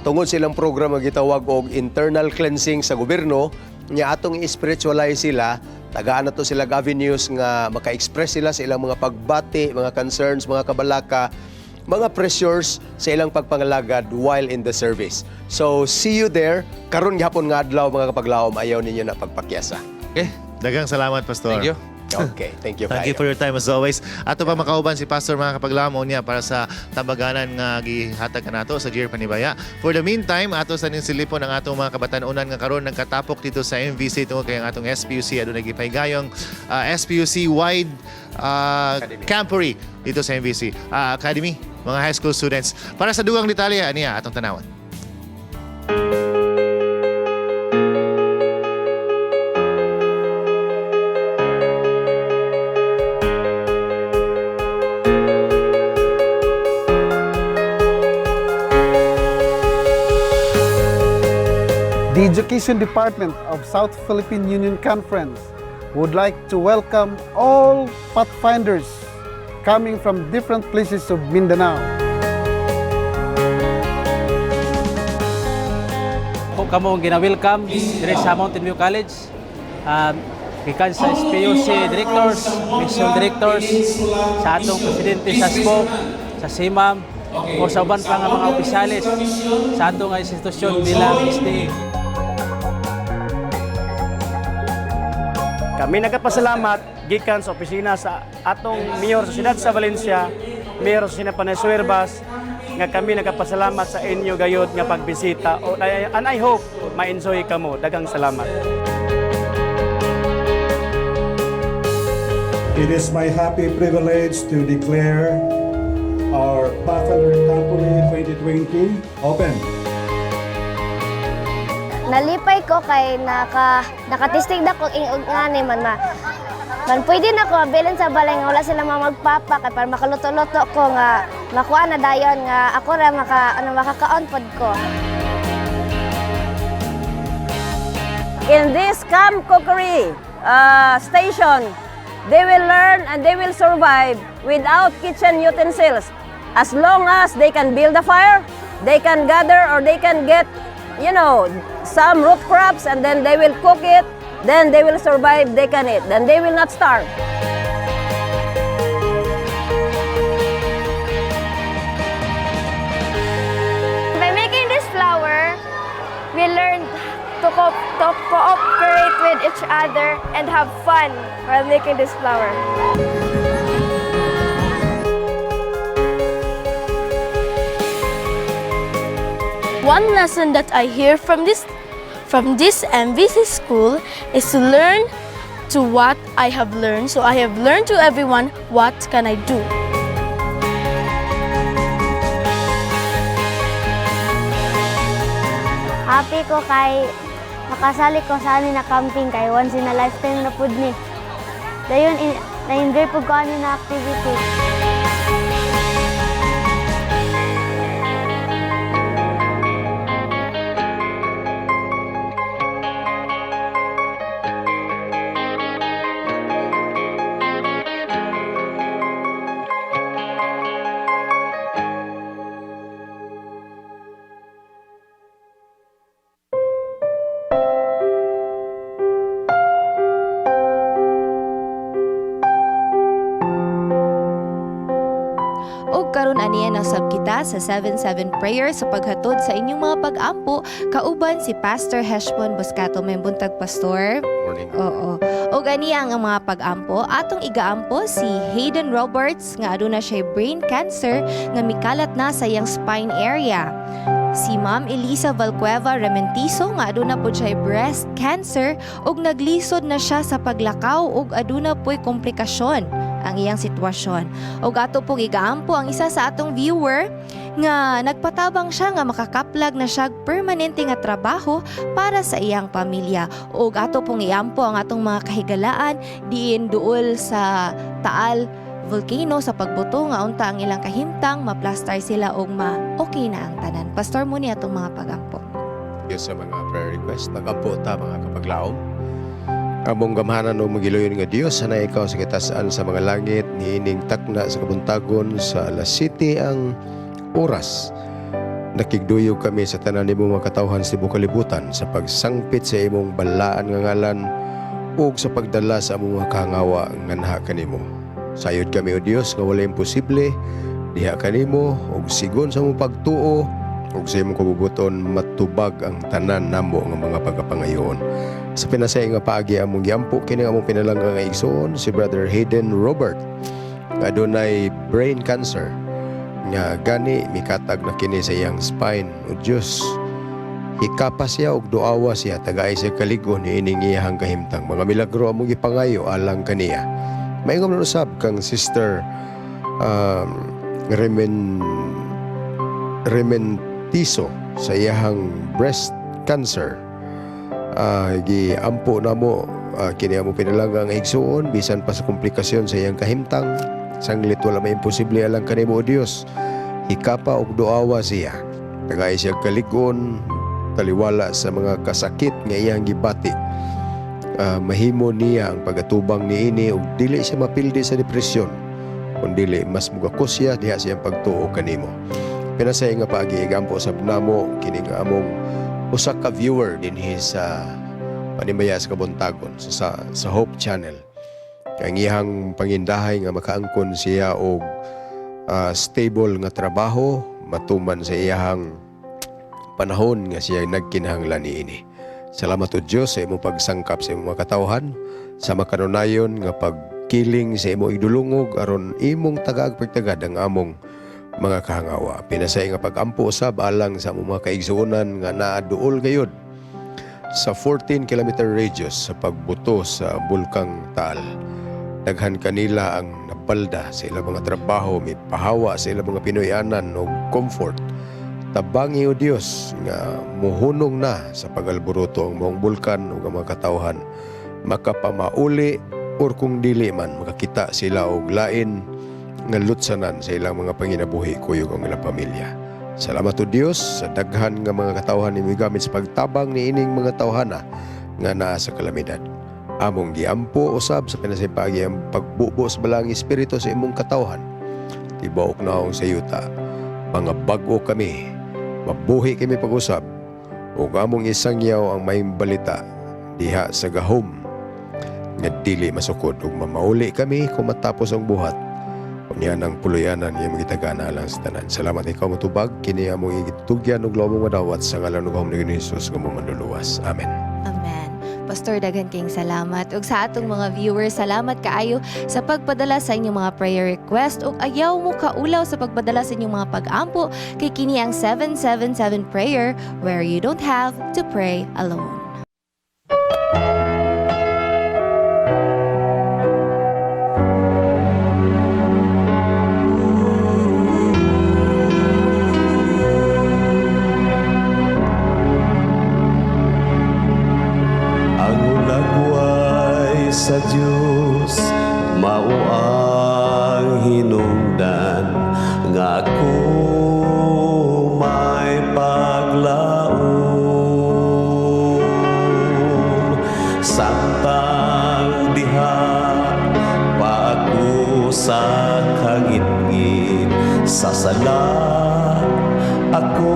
tungod silang programa gitawag og internal cleansing sa gobyerno, niya atong i-spiritualize sila tagaan na to sila avenues nga maka-express sila sa ilang mga pagbati, mga concerns, mga kabalaka, mga pressures sa ilang pagpangalagad while in the service. So, see you there. Karon gihapon nga adlaw mga kapaglaom, ayaw ninyo na pagpakyasa. Okay. Daghang salamat, Pastor. Thank you. Okay, thank you. Thank you for your time as always. Ato pa makauban si Pastor mga kapaglaom niya para sa tambaganan nga gihatag nato sa Jeer Panimbaya. For the meantime, ato sa ninsilipon ang atong mga kabatanunan nga karon nagkatapok dito sa MVC tungod kay ang atong SPUC adunay gipahigayong SPUC wide camporee dito sa MVC Academy, mga high school students. Para sa dugang detalye aniya atong tanawon. The Education Department of South Philippine Union Conference would like to welcome all pathfinders coming from different places of Mindanao. Ako kamo gina-welcome dire sa Mountain View College. Gikan sa SPUC directors, mission directors, sa atong presidente sa SPO, sa SIMAM, o sa uban pa nga mga opisyalis sa atong institusyon bilang SDA. Kami nagapasalamat gikan sa opisina sa atong mayor sa siyudad sa Valencia, mayor sa Sina Panesuerbas, nga kami nagapasalamat sa inyo gayud nga pagbisita. And I hope ma-enjoy kamo. Daghang salamat. It is my happy privilege to declare our Pathfinder Camporee 2020 open. Nalipay ko kay nakatistig na ko ingog nga ni man pwede na ko bilan sa balay nga wala sila magpapa kay para makaluto-luto ko nga makuha na dayon nga ako ra makakaon pod ko. In this camp cookery station, they will learn and they will survive without kitchen utensils. As long as they can build a fire, they can gather or they can get, some root crops and then they will cook it, then they will survive, they can eat, then they will not starve. By making this flower, we learned to cooperate with each other and have fun while making this flower. One lesson that I hear from this MVC school is to learn to what I have learned. So I have learned to everyone, what can I do? Happy ko kay makasali ko sa ani na camping kay once in a lifetime na pud ni. Dayon na-enjoy pud ko ani na activity. Karon aniya nasab kita sa 7-7 prayer sa paghatod sa inyong mga pag-ampo kauban si Pastor Heshbon Boscato may buntag pastor. Morning. Oo. Og aniya ang mga pag-ampo atong igaampo si Hayden Roberts nga aduna siya brain cancer nga mikalat na sa iyang spine area. Si Ma'am Elisa Valcueva Rementiso nga aduna po siya breast cancer ug naglisod na siya sa paglakaw ug aduna po'y komplikasyon ang iyang sitwasyon. Ug ato pong igaampo ang isa sa atong viewer nga nagpatabang siya nga makakaplag na siya permanente nga trabaho para sa iyang pamilya. Ug ato pong iampo ang atong mga kahigalaan diin duol sa Taal volcano sa pagbuto nga unta ang ilang kahimtang maplastar sila og okay na ang tanan. Pastor mo ni atong mga pagampo. Yes, sa mga prayer request, nagampo ta mga kapaglaom. Among gamhanan o magiloyon nga Dios, sana ikaw sa kitasaan sa mga langit, niining Takna sa Kabuntagon, sa alas 7 ang oras. Nakigduyog kami sa tanan nimo mga katawhan sa buong kalibutan sa pagsangpit sa imong balaan nga ngalan ug sa pagdala sa among mga kahangawa nga naha kanimo. Sayod kami o Dios nga wala imposible diha kanimo ug sigon sa among pagtuo ug sa imong kabubuton matubag ang tanan namo nga mga pagkapangayoon. Sa pinasay nga paagi among giampo kini among pinalangga nga igsoon si Brother Hayden Robert nga adunay brain cancer nga gani mikatag na kini sa iyang spine o Dios. Ikapa siya og duawa siya tagay sa kaligon niining iyang kahimtang mga milagro among gipangayo alang kaniya. Maingom na usab kang Sister Rementiso sa iyang breast cancer. Giampo na mo kini amo pinalangga ang igsuon bisan pa sa komplikasyon sa iyang kahimtang. Sanglit wala may imposible alang kanimo o Dios. Hikapa og duawa siya. Tagay siya kaligon taliwala sa mga kasakit nga iyang gibati. Mahimo niya ang pagatubang niini ug dili siya mapildi sa depresyon. Kung dili mas mugakos siya diha siyang pagtuo kanimo. Pinasay nga paagi igampo sa namo kini nga among usa ka viewer dinhi sa Panimbaya sa Kabuntagon sa Hope Channel. Ang iyang pangindahay nga makaangkon siya og stable nga trabaho matuman sa iyang panahon nga siya nagkinahanglan niini. Salamat o Diyos sa imong pagsangkap sa imong mga katawhan sa makanunayon nga pagkiling sa imong idulungog aron imong tagaagpagtagad ang among mga kahangawa. Pinasay nga pagampo usab alang sa among mga kaigsuonan nga naaduol gayud sa 14-kilometer radius sa pagbuto sa Bulkang Taal. Daghan kanila ang napalda sa ilang mga trabaho, may pahawa sa ilang mga Pinoyanan o comfort. Tabangi o Dios nga muhunong na sa pagalburuto ang mong bulkan o ang mga katawhan makapamauli or kung dili man makakita sila og lain nga lutsanan sa ilang mga panginabuhi kuyog ang ilang pamilya. Salamat o Dios sa daghan nga mga katawhan ni gamit sa pagtabang ni ining mga tawhana nga naa sa kalamidad. Among giampo usab sa pinasaypagi ang pagbubo sa balang espiritu sa imong katawhan. Tibaok na akong sa yuta. Mga bag-o kami, mabuhi kami pag-usab, o among isangyaw ang may balita diha sa gahom nga dili masukod ug mamauli kami kung matapos ang buhat. Unya ng puluyanan nga magitagana alang sa tanan. Salamat ikaw matubag kini among igitugyan ug lawom nga dawat sa ngalan ug ni Jesus nga manluluwas. Amen. Amen. Pastor, daghan kayong salamat. Ug sa atong mga viewers, salamat kaayo sa pagpadala sa inyong mga prayer request ug ayaw mo kaulaw sa pagpadala sa inyong mga pag-ampo kay kini ang 777 prayer where you don't have to pray alone. Sa Diyos mao ang hinungdan nga ako may paglaom samtang diha pa ako sa kangit-ngit sa sala ako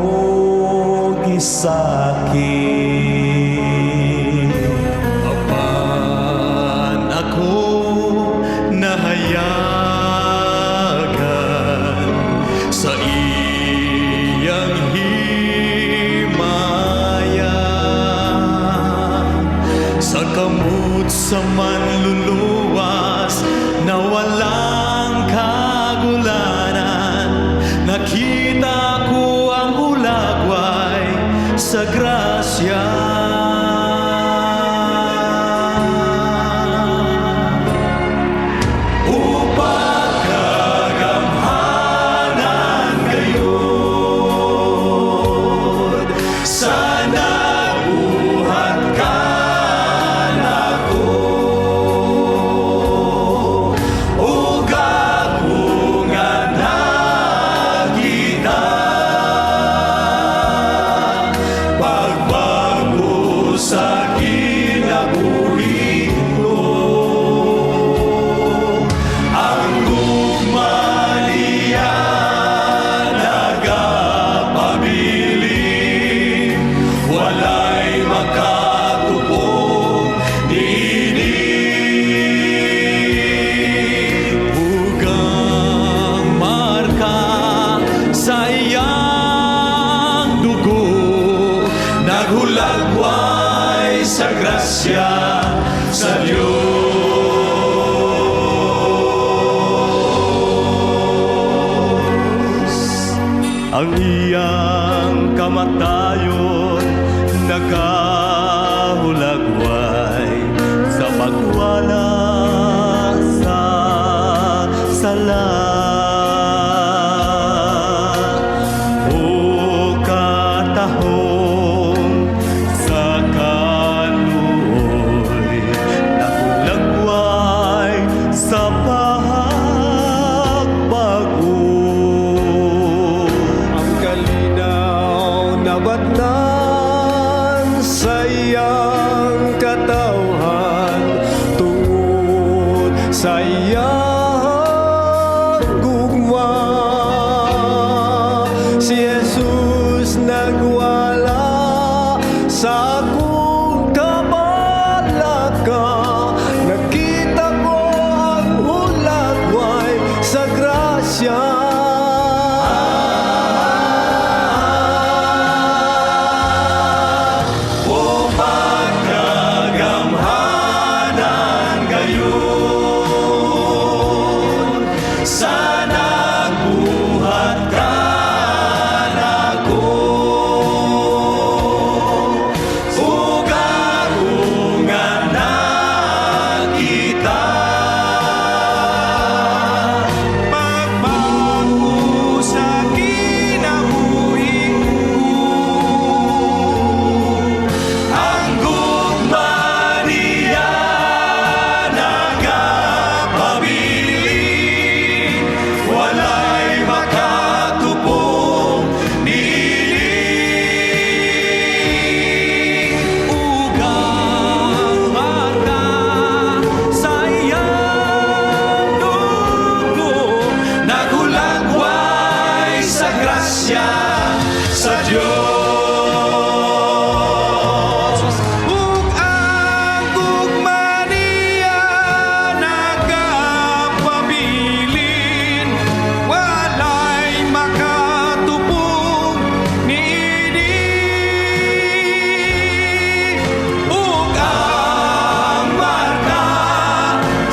gisakit. Sa manluluwas na walang kagulanan, nakita ko ang hulagway sa grasya. Upang kagamhanan gayon, sana buhat ka. Pagbago naghulagway sa grasya sa Diyos. Ang iyang kamatayon nakahulagway sa pagwala sa sala. O katahong sa kaluoy naghulagway sa pagbago. Ang kalinaw na batnan sa iyang katawhan tungod sa iyang gugma. Si Jesus nagwala sa akong kabalaka. Nakita ko ang hulagway sa grasya. O pagkagamhanan gayon sa nagbuhat ka nako. Ug ako nga nakita pagbago sa kinabuhi ang gugma niya nagapabili, walay makatupong nining. Ugang mata sa iyang dugo, naghulagway sa grasya sa Diyos. Ug ang gugma niya nagapabilin, walay makatupong niini. Ug ang marka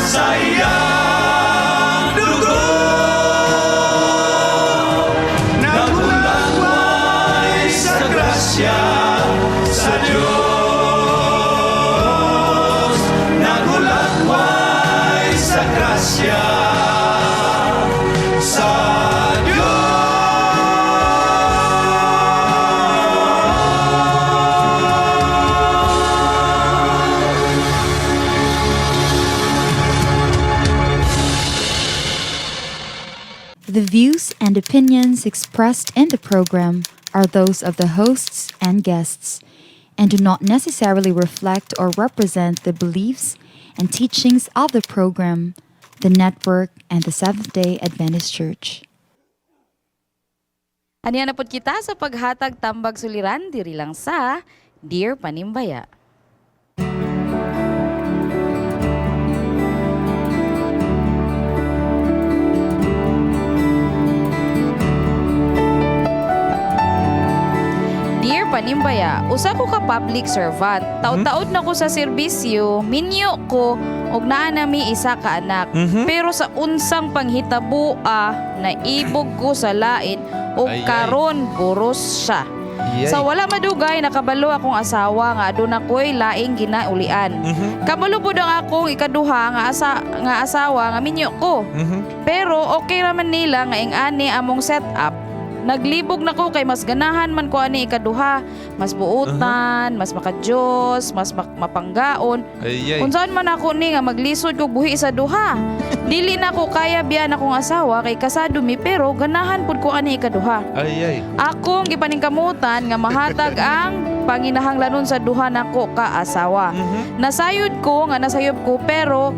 sa iyang dugo, naghulagway sa grasya sa Diyos. Naghulagway sa grasya sa The views and opinions expressed in the program are those of the hosts and guests and do not necessarily reflect or represent the beliefs and teachings of the program, the network, and the Seventh-day Adventist Church. Aniya na pod kita sa paghatag tambag suliran diri lang sa Dear Panimbaya. Dear Panimbaya, usa ko ka public servant. Taud-taud na ko sa serbisyo, minyo ko og naa nami isa ka anak. Pero sa unsang panghitabo naibog ko sa lain ug karon buros siya. Sa wala madugay nakabalo akong asawa nga aduna ko'y laing ginaulian. Kabalo pud ang akong ikaduha nga asawa nga minyo ko. Pero okay raman nila nga ing-ani among setup. Naglibog na ko kay mas ganahan man ko ani ikaduha, mas buutan, mas makadiyos, mas mapanggaon. Unsaon man ako ni nga maglisod ko buhi sa duha. Dili na ko kaya biyan akong asawa kay kasado mi pero ganahan pud ko ani ikaduha. Akong gipaningkamutan nga mahatag ang panginahanglanon sa duha nako ka asawa. Nasayod ko nga nasayop ko pero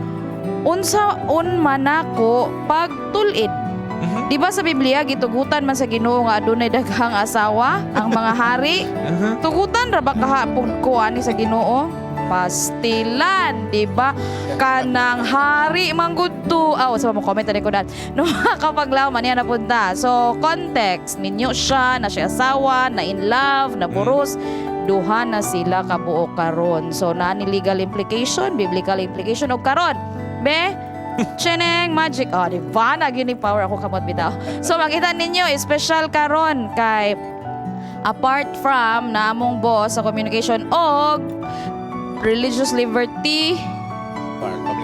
unsaon man ako pagtul-id. Diba sa Biblia gitugutan man sa Ginoo nga adunay daghang asawa ang mga hari? Tugutan ra ba kahapon ko ani sa Ginoo? Pastilan, diba? Kanang hari manggudto. Sa mo comment ani ko dat. No kapaglaw man niya napunta. So context ninyo siya na siya asawa, na in love, na buros. duha na sila kabuo karon. So naa ni legal implication, biblical implication og karon. Be, cheneng magic. Oh, di ba na gini power ako kamot bitaw. So makita ninyo special karon kay apart from namong boss sa communication og religious liberty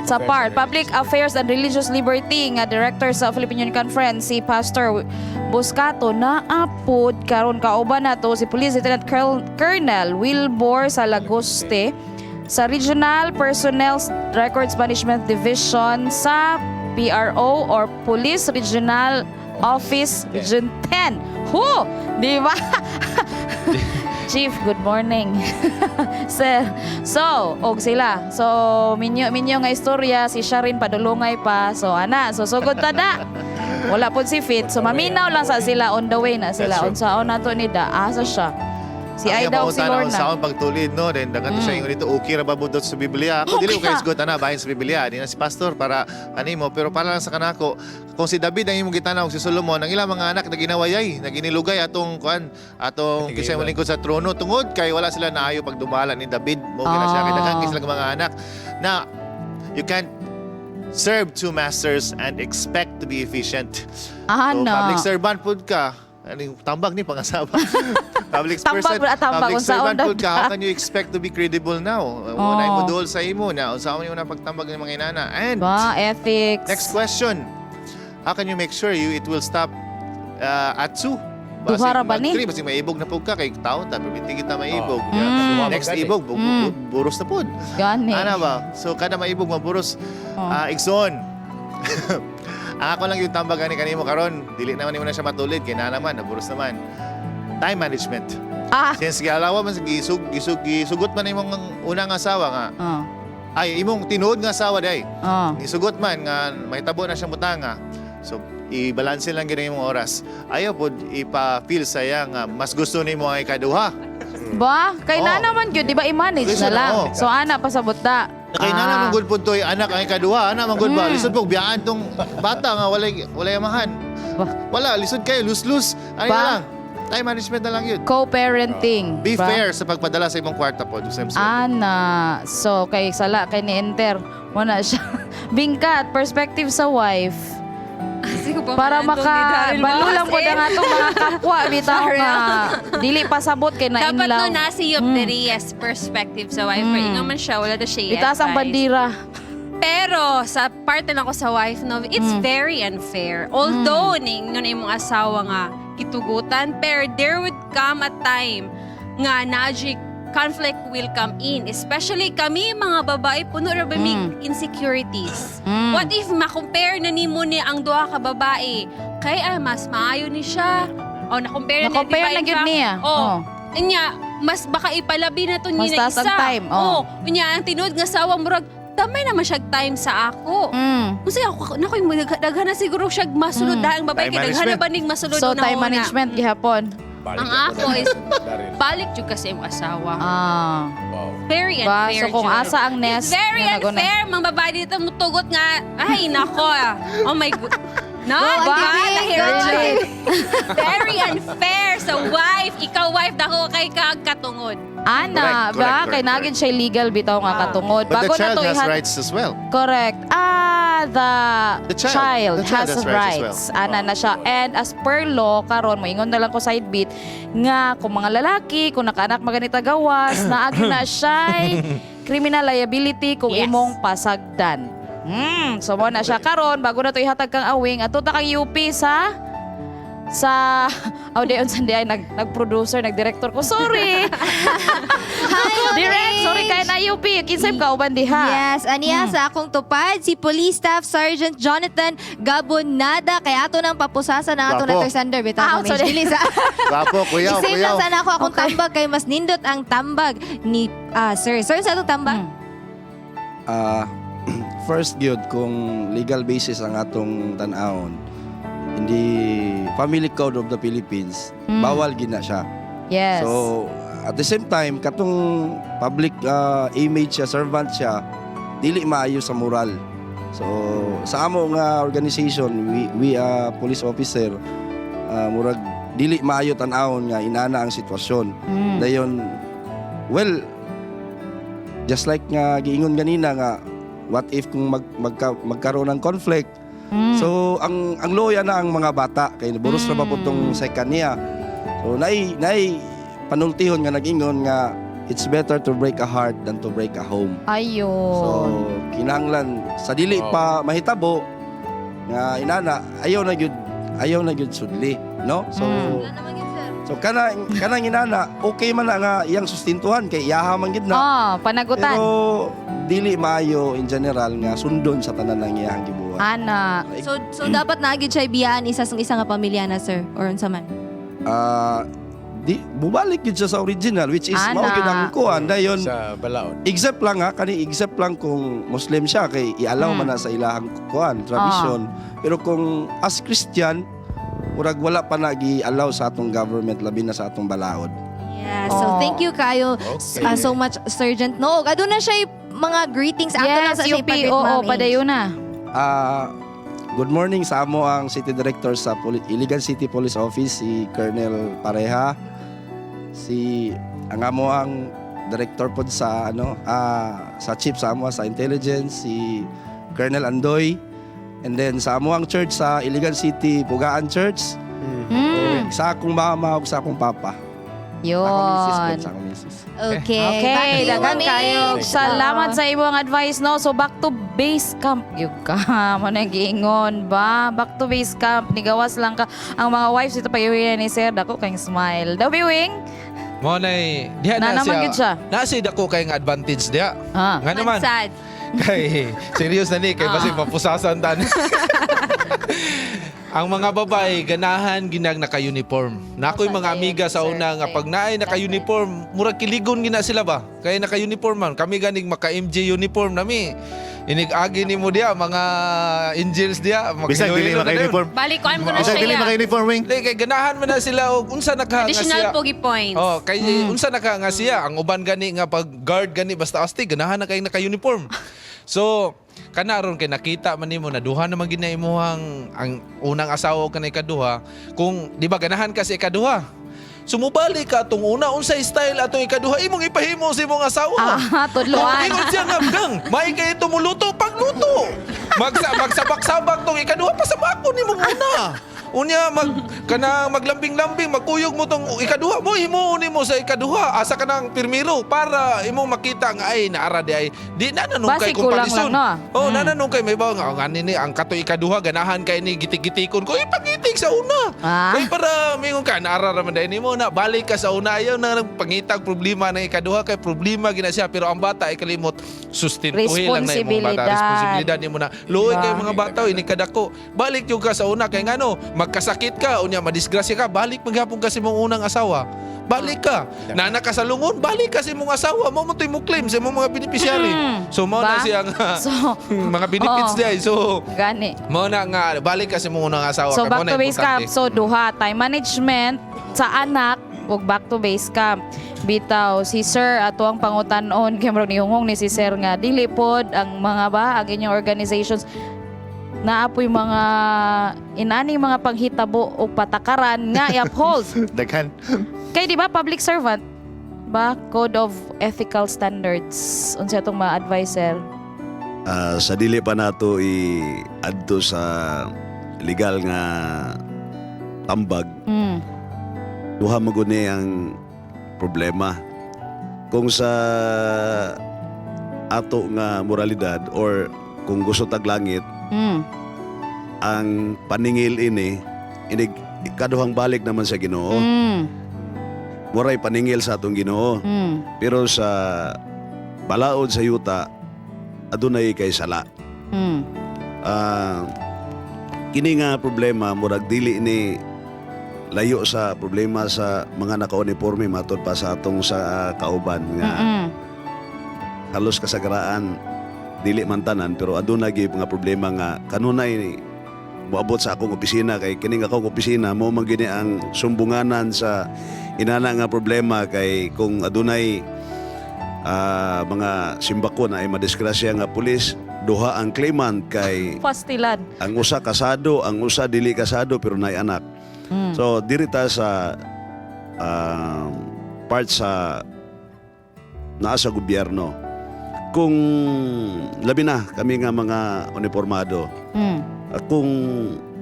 sa public affairs and religious liberty nga director sa Philippine Union Conference si Pastor Buscato na apod karon kauban nato si Police Lieutenant Colonel Wilbur Salagoste sa Regional Personnel Records Management Division sa PRO or Police Regional Office Region 10. Ho! Di ba? Chief, good morning. Sir. So, og sila. So, minyo nga istorya, si siya rin padulungay pa. So, so sugod tada. Wala po si Fit. So, maminaw lang sa sila, on the way na sila. Unsaon nato ni da, asa siya. Si Aida o si Lorna. Unsaon pagtulid, no? Then, dagan siya yung dito, okay ra ba budot sa Biblia? Ako, dili ko kayo isgot, bahin sa Biblia. Di na si Pastor para kanimo. Pero para lang sa kanako, kung si David ang imong gitanaw, si Solomon, ang ilang mga anak na ginawayay, na ginilugay atong kisay mo lingkod sa trono. Tungod kay wala sila naayo pag dumala ni David. Mo gina siya kay daghang sila mga anak. Na, you can't serve two masters and expect to be efficient. So, public servant pud ka. Tambag ni pangasawa. Public servant pud ka. How can you expect to be credible now? Unay mo duol sa imo na. Unsaon mo na pagtambag ng mga inana. And ethics. Next question. How can you make sure it will stop at 2? Duhara ba ni? Basig maibog na pug ka kay tao ta perminti kita maibog. Next ibog buros na pud. Gani. Ana ba? So kada maibog maburos igsoon. Ako lang yung tambag ni kanimo karon, dili naman nimo na siya matulid kay na naman naburos naman. Time management. Since galawa man gisugot man imong unang asawa nga. Ay imong tinuod nga asawa day. Gisugot man nga mahitabo na siyang butanga. So i-balance lang gid imong oras. Ayaw pod ipa-feel saya nga mas gusto nimo ang ikaduha. Ba, kay na naman gyud di ba i-manage na lang. So ana pasabot da. Kay na naman gud pud toy anak ang ikaduha, ana man gud ba lisod pog biyaan tong bata nga walay amahan. Wala lisod kayo lus-lus. Ano lang? Time management na lang yun. Co-parenting. Be fair sa pagpadala sa imong kwarta po. Ana. So kay sala kay ni enter wala siya. Bingkat perspective sa wife. Para makabalo lang po na nga itong mga kapwa bitaw nga dili pasabot kay na in love. Dapat no nasa yung yes perspective sa wife. Inga man siya, wala na siya itaas ang bandira. Pero sa part na ako sa wife, no, it's very unfair. Although ning nun imong asawa nga kitugutan, pero there would come a time nga conflict will come in. Especially kami mga babae, puno ra ba may insecurities. What if makompare na nimo ni ang duha ka babae? Kay mas maayo ni siya. O nakompare na gyud niya. Nya mas baka ipalabi na to ni na isa. Time. Nya ang tinuod nga sawa murag tamay naman siya time sa ako. Kasi ako nakoy daghan na siguro siya masulod ang babae kay daghan na ba ning masulod na. So time management gihapon. Ang ako is balik jud kasi yung asawa. Very unfair. So kung asa ang nest. It's very unfair. Mga babae dito mutugot nga. Ay, nako. Oh my God. No, very unfair sa wife. Ikaw wife, dako kay katungod. Ana, ba? Kay nagin siya legal bitaw nga katungod. But the child has rights as well. Correct. The child has rights. Well. Ana na siya. And as per law, karon moingon na lang ko side bit, nga kung mga lalaki, kung nakaanak maganita gawas, naagi na siya criminal liability kung imong pasagdan. So mo na siya karon bago na to ihatag kang awing ato ta kang UP sa Audeon Sandiay nag-producer, nag-director ko. Sorry. Hi, Direct, sorry kay na UP. Kinsay ka uban diha. Yes, aniya sa akong tupad si Police Staff Sergeant Jonathan Kabuntagon kay ato nang papusasa na ato na Thunder bitaw kami. Dili sa. Gapo, kuyaw. Same lang sana akong tambag kay mas nindot ang tambag ni Sir sa atong tambag. First gyud kung legal basis ang atong tan-awon. Hindi Family Code of the Philippines, bawal gina siya. Yes. So, at the same time, katong public image siya, servant siya, dili maayo sa moral. So, sa amo nga organization, we police officer, murag dili maayo tan-awon nga inana ang sitwasyon. Dayon Well, just like nga giingon ganina nga, what if kung magkaroon ng conflict? So ang loya na ang mga bata kay buros na ba po tong second niya. So nay panultihon nga nag-ingon nga it's better to break a heart than to break a home. Ayun. So kinahanglan sa dili pa mahitabo nga inana ayaw na gyud sudli, no? So kanang inana okay man na nga iyang sustintuhan kay iyaha man gid na. Panagutan. Pero dili maayo in general nga sundon sa tanan ng iyang gibuhat. Ana. So dapat naagid siya ibiyaan isa nga pamilya na, sir, or unsa man? Di bubalik gid siya sa original which is mao gid ang kuan dayon sa balaod. Except lang kung Muslim siya kay i-allow man na sa ilahang kuan tradition. Pero kung as Christian murag wala pa na gi-allow sa atong government labi na sa atong balaod. Yeah, so thank you kayo so much, Sergeant Noog. Aduna siya mga greetings ato na sa UP, padayon na. Good morning sa amo ang City Director sa Iligan City Police Office, si Colonel Pareha. Ang amo ang Director pod sa sa Chief sa amo sa Intelligence, si Colonel Andoy. And then sa amo ang church sa Iligan City, Pugaan Church. Sa akong mama ug sa akong papa. Yun. Sa akong misis. Okay, dagan kayo. Salamat sa imong advice, no? So back to base camp. Yung ka, managingon ba? Back to base camp. Nigawas lang ka. Ang mga wives ito pag-iwi ni Sir, dako kayong smile. Dabi wing? Mo nay diha na siya. Nasi dako kay nga advantage diha. Nga naman. Sad. Kay serious na ni kay basi papusasan tan. Ang mga babae ganahan ginag naka-uniform. Nakoy mga amiga sa una nga pag naay naka-uniform, murag kiligon gina sila ba? Kay naka-uniform man. Kami ganing maka-MJ uniform nami. Inig-agi nimo diya mga angels diya. Bisag dili maka-uniform. Balik ko na Bisag dili siya. maka-uniform wing. Kay ganahan man na sila og unsa naka nga siya. Additional pogi points. Kay unsa naka nga siya. Ang uban gani nga pag guard gani basta asti ganahan na kay naka-uniform. So kanaron kay nakita man nimo na duha naman gid na imuhang ang unang asawa ug kanay ikaduha kung di ba ganahan ka sa ikaduha. Sumubali ka atong una unsay style atong ikaduha imong ipahimo sa imong asawa. Tudloan. Ingon siya nga gang, may kay ito muluto pagluto. Magsabak-sabak tong ikaduha pasabako nimo una. Unya maglambing-lambing magkuyog mo tong ikaduha mo himo nimo sa ikaduha asa ka nang pirmiro para imong makita nga ay naara di ay di na nanungkay komparison. Nananong kay may bawo nga ni ang kato ikaduha ganahan kay ni gitig-gitikon ko ipagitig sa una. Kay para mingon ka naara ra man dai nimo na balik ka sa una ayaw na nagpangitag problema ng ikaduha kay problema gina siya pero ang bata ay kalimot sustentuhin lang na imong bata responsibilidad nimo na luoy kay mga bata ini kadako balik jud ka sa una kay ngano magkasakit ka, unya madisgrasya ka, balik maghapon kasi mong unang asawa. Balik ka. Nana ka sa lungon, balik kasi mong asawa. Mo mo claim sa mong mga beneficiary. So, mo na siya nga mga benefits niya. So, gani. Mo na nga, balik kasi mong unang asawa. So, back to base camp. So, duha, time management sa anak, ug back to base camp. Bitaw, si Sir ato ang pangutanon, kaya marag nihungong ni si Sir nga, dili pod ang mga ang inyong organizations naapoy mga inani mga panghitabo o patakaran nga i-uphold. Daghan. Kay di ba public servant ba code of ethical standards unsa atong mga advisor? Sa dili pa nato i-adto sa legal nga tambag. Duha magud ni ang problema. Kung sa ato nga moralidad or kung gusto taglangit ang paningil ini kaduhang balik naman sa Ginoo. Muray paningil sa atong Ginoo. Pero sa balaod sa yuta adunay kay sala. Kini nga problema murag dili ni layo sa problema sa mga naka-uniforme matod pa sa atong sa kauban nga halos kasagaraan dili man tanan pero aduna gyud nga problema nga kanunay moabot sa akong opisina kay kining akong opisina mao man gini ang sumbunganan sa inana nga problema kay kung adunay mga simbako na ay madisgrasya nga pulis duha ang claimant kay pastilan ang usa kasado ang usa dili kasado pero nay anak. So dirita sa part sa naa sa gobyerno. Kung labi na kami nga mga uniformado, kung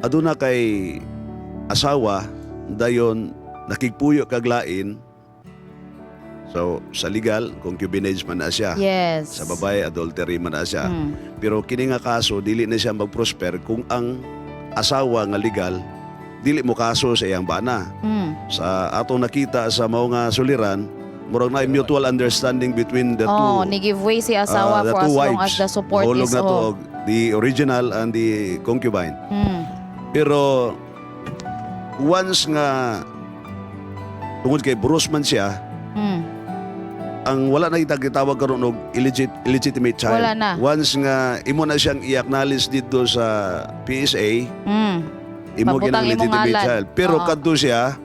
aduna kay asawa dayon nakigpuyo kaglain, so sa legal concubinage man na siya. Yes. Sa babae adultery man na siya. Pero kini nga kaso dili na siya magprosper kung ang asawa nga legal dili mo kaso sa iyang bana. Sa atong nakita sa mao nga suliran, murag na mutual understanding between the two. Ni-give way si asawa the for as two long wives. as the support Mahulog is na to, the original and the concubine. Pero once nga tungod kay Bruce man siya, ang wala na itagitawag karon og illegitimate child. Wala na. Once nga imo na siyang i-acknowledge dito sa PSA, imo Mabutang ginang imong legitimate ngalan. child. Pero Oo. kadto siya,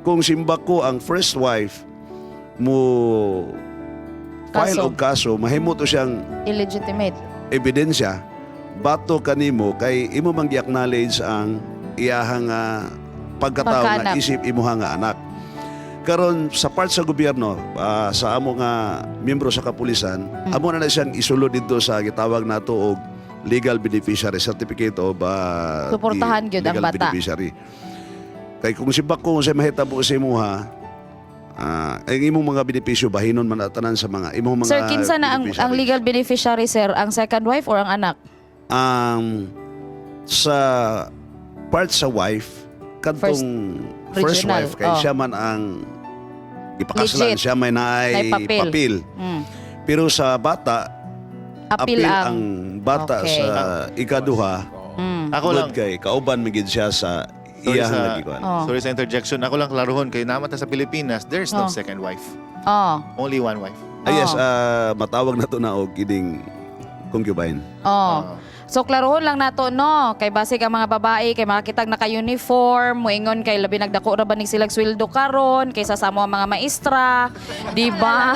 kung simba ko ang first wife mo file Kaso. og kaso, mahimo to siyang Illegitimate. ebidensya bato kanimo kay imo mang gi-acknowledge ang iyahang pagkatao Pagkaanak. nga isip imuha nga anak. Karon sa part sa gobyerno, sa amo nga miyembro sa kapulisan, amo na siyang isulod dito sa gitawag nato og legal beneficiary certificate of Suportahan the gyud ang legal bata. beneficiary. Kay kung sibak ko sa mahitabo sa imuha, ang imong mga benepisyo bahinon man tanan sa mga imong mga Sir, kinsa na ang beneficiary. legal beneficiary, sir? Ang second wife or ang anak? Sa part sa wife kadtong first original, wife kay siya man ang ipakaslan, Legit. siya may naay May papel. papel. Pero sa bata, Apil ang bata Okay. sa ikaduha, Ako good lang. kay kauban magid siya sa Sorry iyang sa, nagikuan. sorry sa interjection. Ako lang klaruhon kay namata sa Pilipinas, there's no second wife. Only one wife. Yes, matawag na to na og kining concubine. So, klarohon lang nato, no? Kay basig ang mga babae, kay makakitag naka-uniform, muingon kay labi nagdako ra ba ning silang sweldo karon, kaysa sa mga maestra, di ba?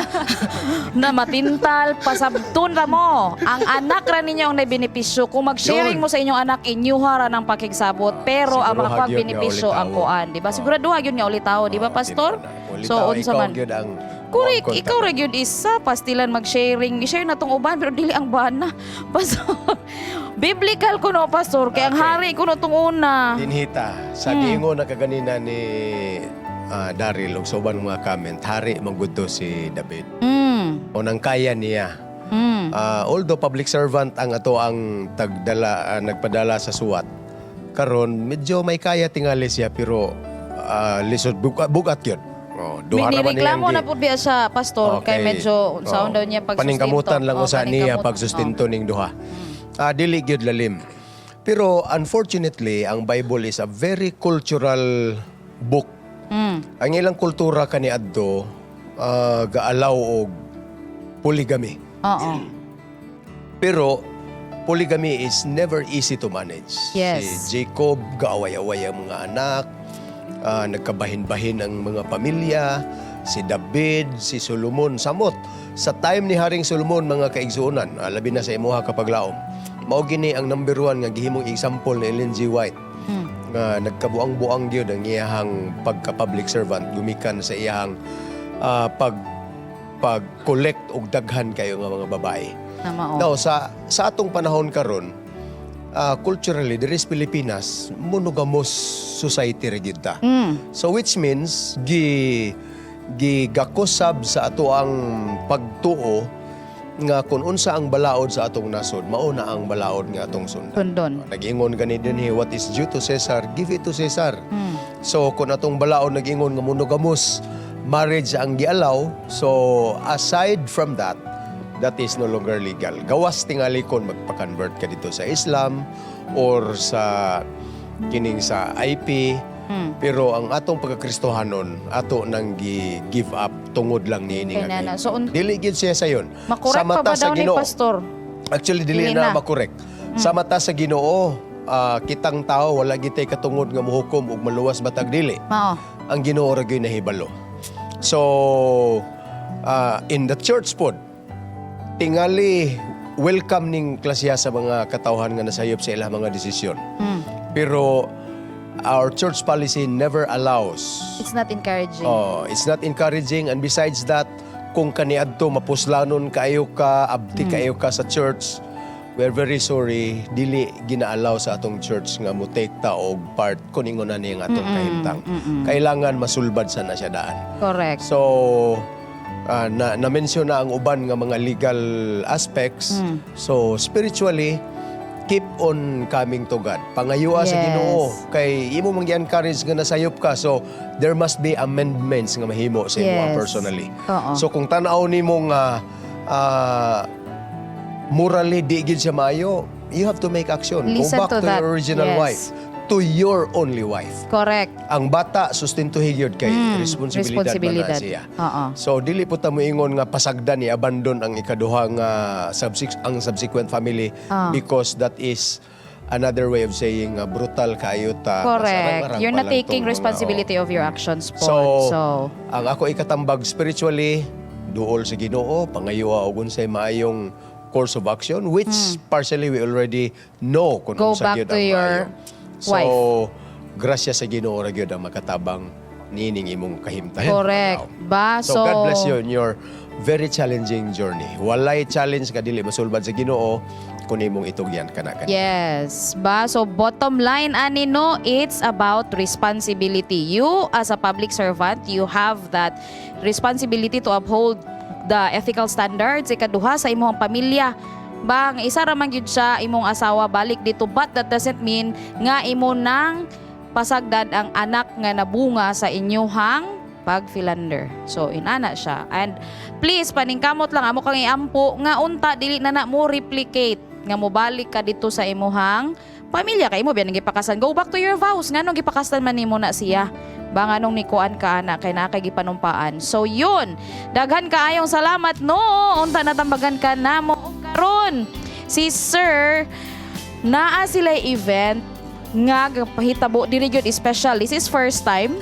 Na matintal, pasabton ra mo. Ang anak ra ninyo ang naibenepisyo. Kung mag-sharing mo sa inyong anak, inyuha ra ng pakigsabot, pero ang Siguro hagyod makapag-benepisyo nga ang ulitaw. kuan, di ba? Siguraduha gyud nga ulitaw, di ba, pastor? So, unsa man? Correct, ikaw ra gyud isa pastilan mag-sharing. I-share na tong uban pero dili ang bana. Pastor. Biblical ko no, pastor, kay ang hari ko no tong una. Dinhita, sa giingon na kaganina ni Daryl ug soban mga comment, hari manggudto si David. O nang kaya niya. Although public servant ang ato ang nagpadala sa suwat, karon medyo may kaya tingali siya pero lisod bugat yun. Nireklamo na po biya sa pastor kay medyo sound daw niya pagsustinto. Paningkamutan lang usa niya pagsustinto ning duha. Dili gyud lalim. Pero unfortunately, ang Bible is a very cultural book. Ang ilang kultura kaniadto gaalaw og polygamy. Pero polygamy is never easy to manage. Yes. Si Jacob gaaway-away ang mga anak, nagkabahin-bahin ang mga pamilya, si David, si Solomon, samot. Sa time ni Haring Solomon, mga kaigsuonan, labi na sa imuha kapaglaom, mao gini ang number 1 nga gihimong example ni Ellen G. White nga nagkabuang-buang gyud ang iyahang pagka-public servant gumikan sa iyahang pag-collect og daghan kayo nga mga babae. Now, sa atong panahon karon, culturally, there is Pilipinas, monogamous society ra gyud ta. So which means gigakosab sa ato ang pagtuo nga kung unsa ang balaod sa atong nasod, mao na ang balaod nga atong sundan. Nag-ingon gani dinhi, what is due to Caesar, give it to Caesar. So kung atong balaod nag-ingon nga monogamous marriage ang gialaw, so aside from that, that is no longer legal. Gawas tingali kon magpa-convert ka dito sa Islam or sa kining sa IP. Pero ang atong pagkakristohanon, ato nang give up tungod lang ni ini nga. So, dili gid siya sayon. Makorek pa ba daw ni pastor? Actually dili na makorek. Sa mata sa Ginoo, kitang tao wala gitay katungod nga mohukom og maluwas batag dili. Ang Ginoo ra gyud nahibalo. So in the church pod, tingali welcome ning klasya sa mga katawhan nga nasayop sa ilang mga desisyon. Pero our church policy never allows. It's not encouraging. It's not encouraging, and besides that, kung kaniadto mapuslanon kaayo ka, abdi kaayo ka sa church, we're very sorry, dili ginaalaw sa atong church nga mutekta og part kuningon na niya atong kahimtang. Kailangan masulbad sana siya daan. Correct. So, na-mention na ang uban nga mga legal aspects. So, spiritually, keep on coming to God. Pangayua sa Ginoo. Kay imo mang-encourage nga nasayop ka. So, there must be amendments nga mahimo sa imo personally. So, kung tanaw nimo nga morally di gid siya maayo, you have to make action. Listen Go back to to that. your original wife. To your only wife. Correct. Ang bata, sustentuhin yun kay responsibilidad man na siya. So, dili po ta mo ingon nga pasagdan i-abandon ang ikaduha nga ang subsequent family because that is another way of saying brutal kayo ta. Correct. You're not taking responsibility of your actions po. So, ang ako ikatambag spiritually, duol sa Ginoo, pangayuwa og unsay maayong course of action, which partially we already know kung go unsa back gyud to ang your So, wife. grasya sa Ginoo ra gyud ang makatabang nining imong kahimtang. Correct. Ba? So, God bless you in your very challenging journey. Walay challenge ka dili masulbad sa Ginoo kun imong itugyan kana. Yes. Ba? So, bottom line, ani no, it's about responsibility. You, as a public servant, you have that responsibility to uphold the ethical standards. Ikaduha sa imong pamilya. Bang, isa ra man gyud siya imong asawa balik dito, but that doesn't mean nga imo nang pasagdan ang anak nga nabunga sa inyohang pagphilander. So inana siya. And please paningkamot lang amo kang iampo nga unta dili na mo replicate nga mo balik ka dito sa imuhang pamilya kay mo biyan gipakasan. Go back to your vows. Nganong gipakastan man nimo na siya? Ba nganong nikuan ka ana kay nakay gipanumpaan. So yun, daghan kaayong salamat no. Unta natambagan ka namo karon. Si Sir naa sila event nga pahitabo diri gyud special. This is first time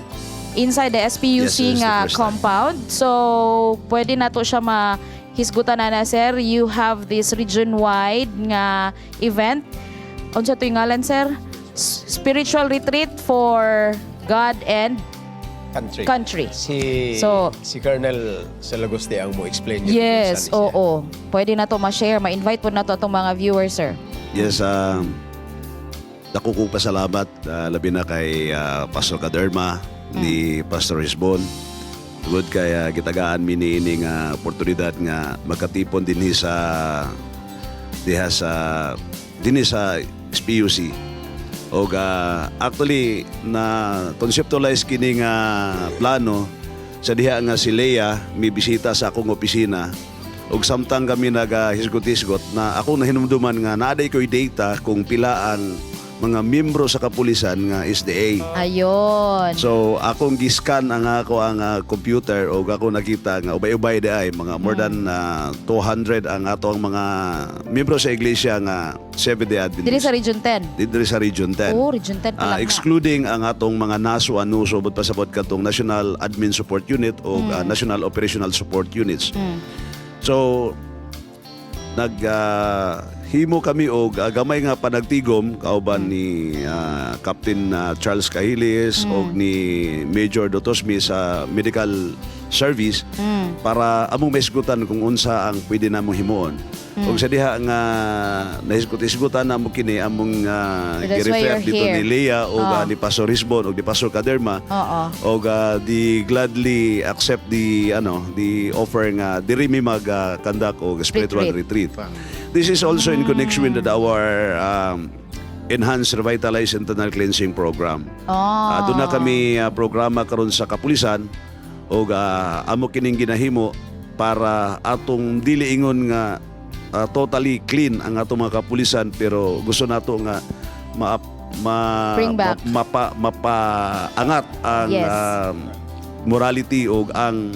inside the SPUC nga compound. So pwede na to siya mahisgutan na sir. You have this region-wide nga event. Unsa to yung ngalan sir? Spiritual retreat for God and country. Si Colonel Salagoste ang mo explain niya. Yes, oo. Pwede na to ma-share, ma-invite po na to itong mga viewers, sir. Yes, dako kong pasalamat labi na kay Pastor Kaderma ni Pastor Risbon. Tugod kay gitagaan mi niini nga oportunidad nga magkatipon dinhi sa SPUC. O actually na conceptualize kini nga plano sa diha nga si Leia may bisita sa akong opisina ug samtang kami nagahisgot-hisgot na ako nahinumduman nga naaday ko'y data kung pila ang mga miyembro sa kapulisan nga SDA. Ayun. So akong giscan ang computer o ako nakita nga ubay-ubay ay mga more than 200 ang atong mga miyembro sa iglesia nga Seventh-day Adventist. Dili sa Region 10. Dili sa Region 10. Oh, Region 10 pa lang excluding ang atong mga NASO anuso but pasabot katong National Admin Support Unit o National Operational Support Units. So himo kami og gamay nga panagtigom kauban ni Captain Charles Cahiles og ni Major Dotosmi sa medical service para among maisgutan kung unsa ang pwede namong himuon. Og sa diha nga nahisgot-hisgutan namo kini among gi-refer dito ni Leia og ni Pastor Risbon og ni Pastor Kaderma. Og di gladly accept the offer nga diri mi mag-conduct og spiritual retreat. This is also in connection with our Enhanced Revitalized Internal Cleansing Program. Doon na kami programa karon sa kapulisan o amo kining ginahimo para atong dili ingon nga totally clean ang atong mga kapulisan pero gusto nato nga mapaangat ang morality o ang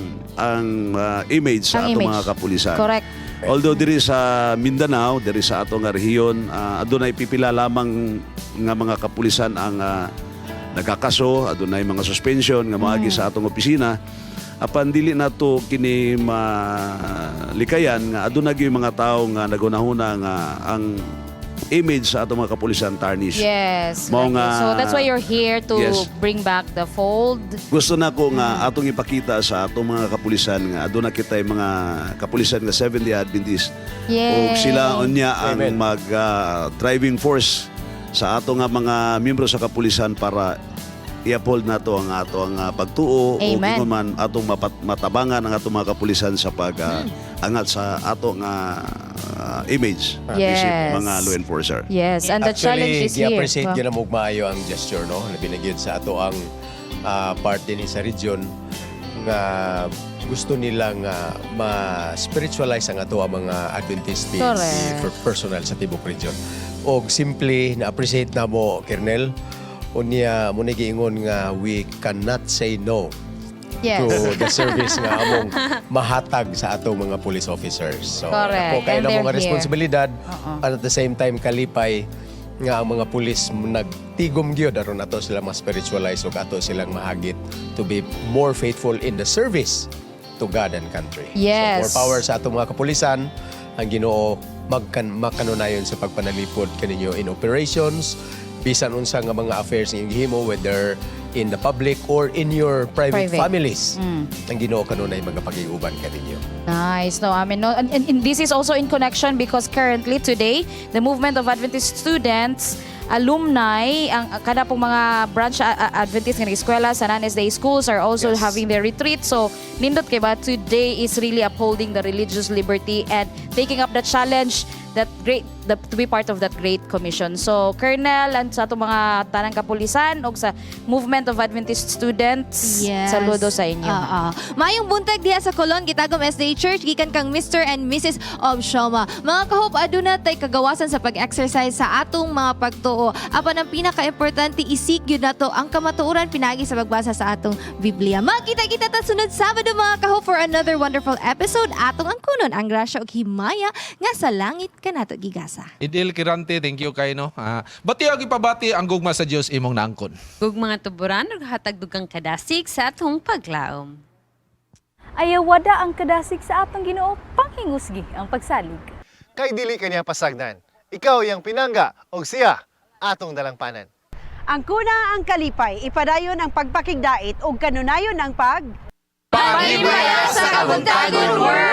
image sa atong mga kapulisan. Correct. Although diri sa Mindanao, diri sa atong rehiyon, adunay pipila lamang nga mga kapulisan ang nagkakaso, adunay mga suspension nga maagi sa atong opisina. Apan dili nato kini malikayan nga aduna gyud mga tawo nga nagunahuna nga ang image sa atong mga kapulisan tarnish. Yes. Mao nga, so that's why you're here to yes, bring back the fold. gusto na ko nga atong ipakita sa atong mga kapulisan nga aduna kita mga kapulisan nga Seventh-day Adventist. Yay. O sila unya ang Amen. mag driving force sa ato nga mga miyembro sa kapulisan para i-uphold nato ang ato ang pagtuo o Amen. kung man atong matabangan ang atong mga kapulisan sa pag-angat sa ato nga image Yes. mga law enforcer. Yes, and the challenge is here. gi-appreciate gyud na maayo ang gesture no na binigyan sa ato ang parte ni sa region nga gusto nilang ma-spiritualize ang ato ang mga Adventist beings Correct. for personal sa tibok region. Og simply na-appreciate na mo, Kernel, unya mo giingon nga we cannot say no Yes. to the service nga among mahatag sa atong mga police officers. So, Correct. ako kaya And na they're mga here. responsibilidad and at the same time kalipay nga ang mga pulis nagtigom gyud aron ato sila ma-spiritualize ug ato silang mahagit to be more faithful in the service to God and country. Yes. So, more power sa atong mga kapulisan, ang Ginoo makanunayon sa pagpanalipod kaninyo in operations, bisan unsa nga mga affairs nga gihimo, whether in the public or in your private. families. Ang Ginoo kanunay magapag-iuban kaninyo. Nice. No, I mean, no, and this is also in connection because currently today, the movement of Adventist students, alumni, ang kada pong mga branch Adventist nga eskwela sa Nanes Day schools are also having their retreat. So, nindot kay ba today is really upholding the religious liberty and taking up the challenge that to be part of that great commission. So, Colonel, and sa itong mga tanang kapulisan o sa movement of Adventist students, saludo sa inyo. Mayong buntag diha sa Colon, Gitagom SDA Church, gikan kang Mr. and Mrs. Obshoma. Mga kahop, aduna tay kagawasan sa pag-exercise sa atong mga pagtuo. Apan ang pinaka-importante, isik yun na to ang kamatuoran pinagi sa pagbasa sa atong Biblia. Makita-kita ta sunod Sabado mga kahop for another wonderful episode. Atong ang kunon, ang grasya o himaya nga sa langit kanato gigasa. Idil Kirante, thank you kay no. Bati og ipabati ang gugma sa Dios imong naangkon. Ug mga tuburan ug hatag dugang kadasig sa atong paglaom. Ayaw wada ang kadasig sa atong Ginoo, panghingusgi ang pagsalig. Kay dili kanya pasagdan. Ikaw yang pinangga og siya atong dalangpanan. Ang kuna ang kalipay, ipadayon ang pagpakigdait ug kanunayon ang Panimbaya sa Kabuntagon World!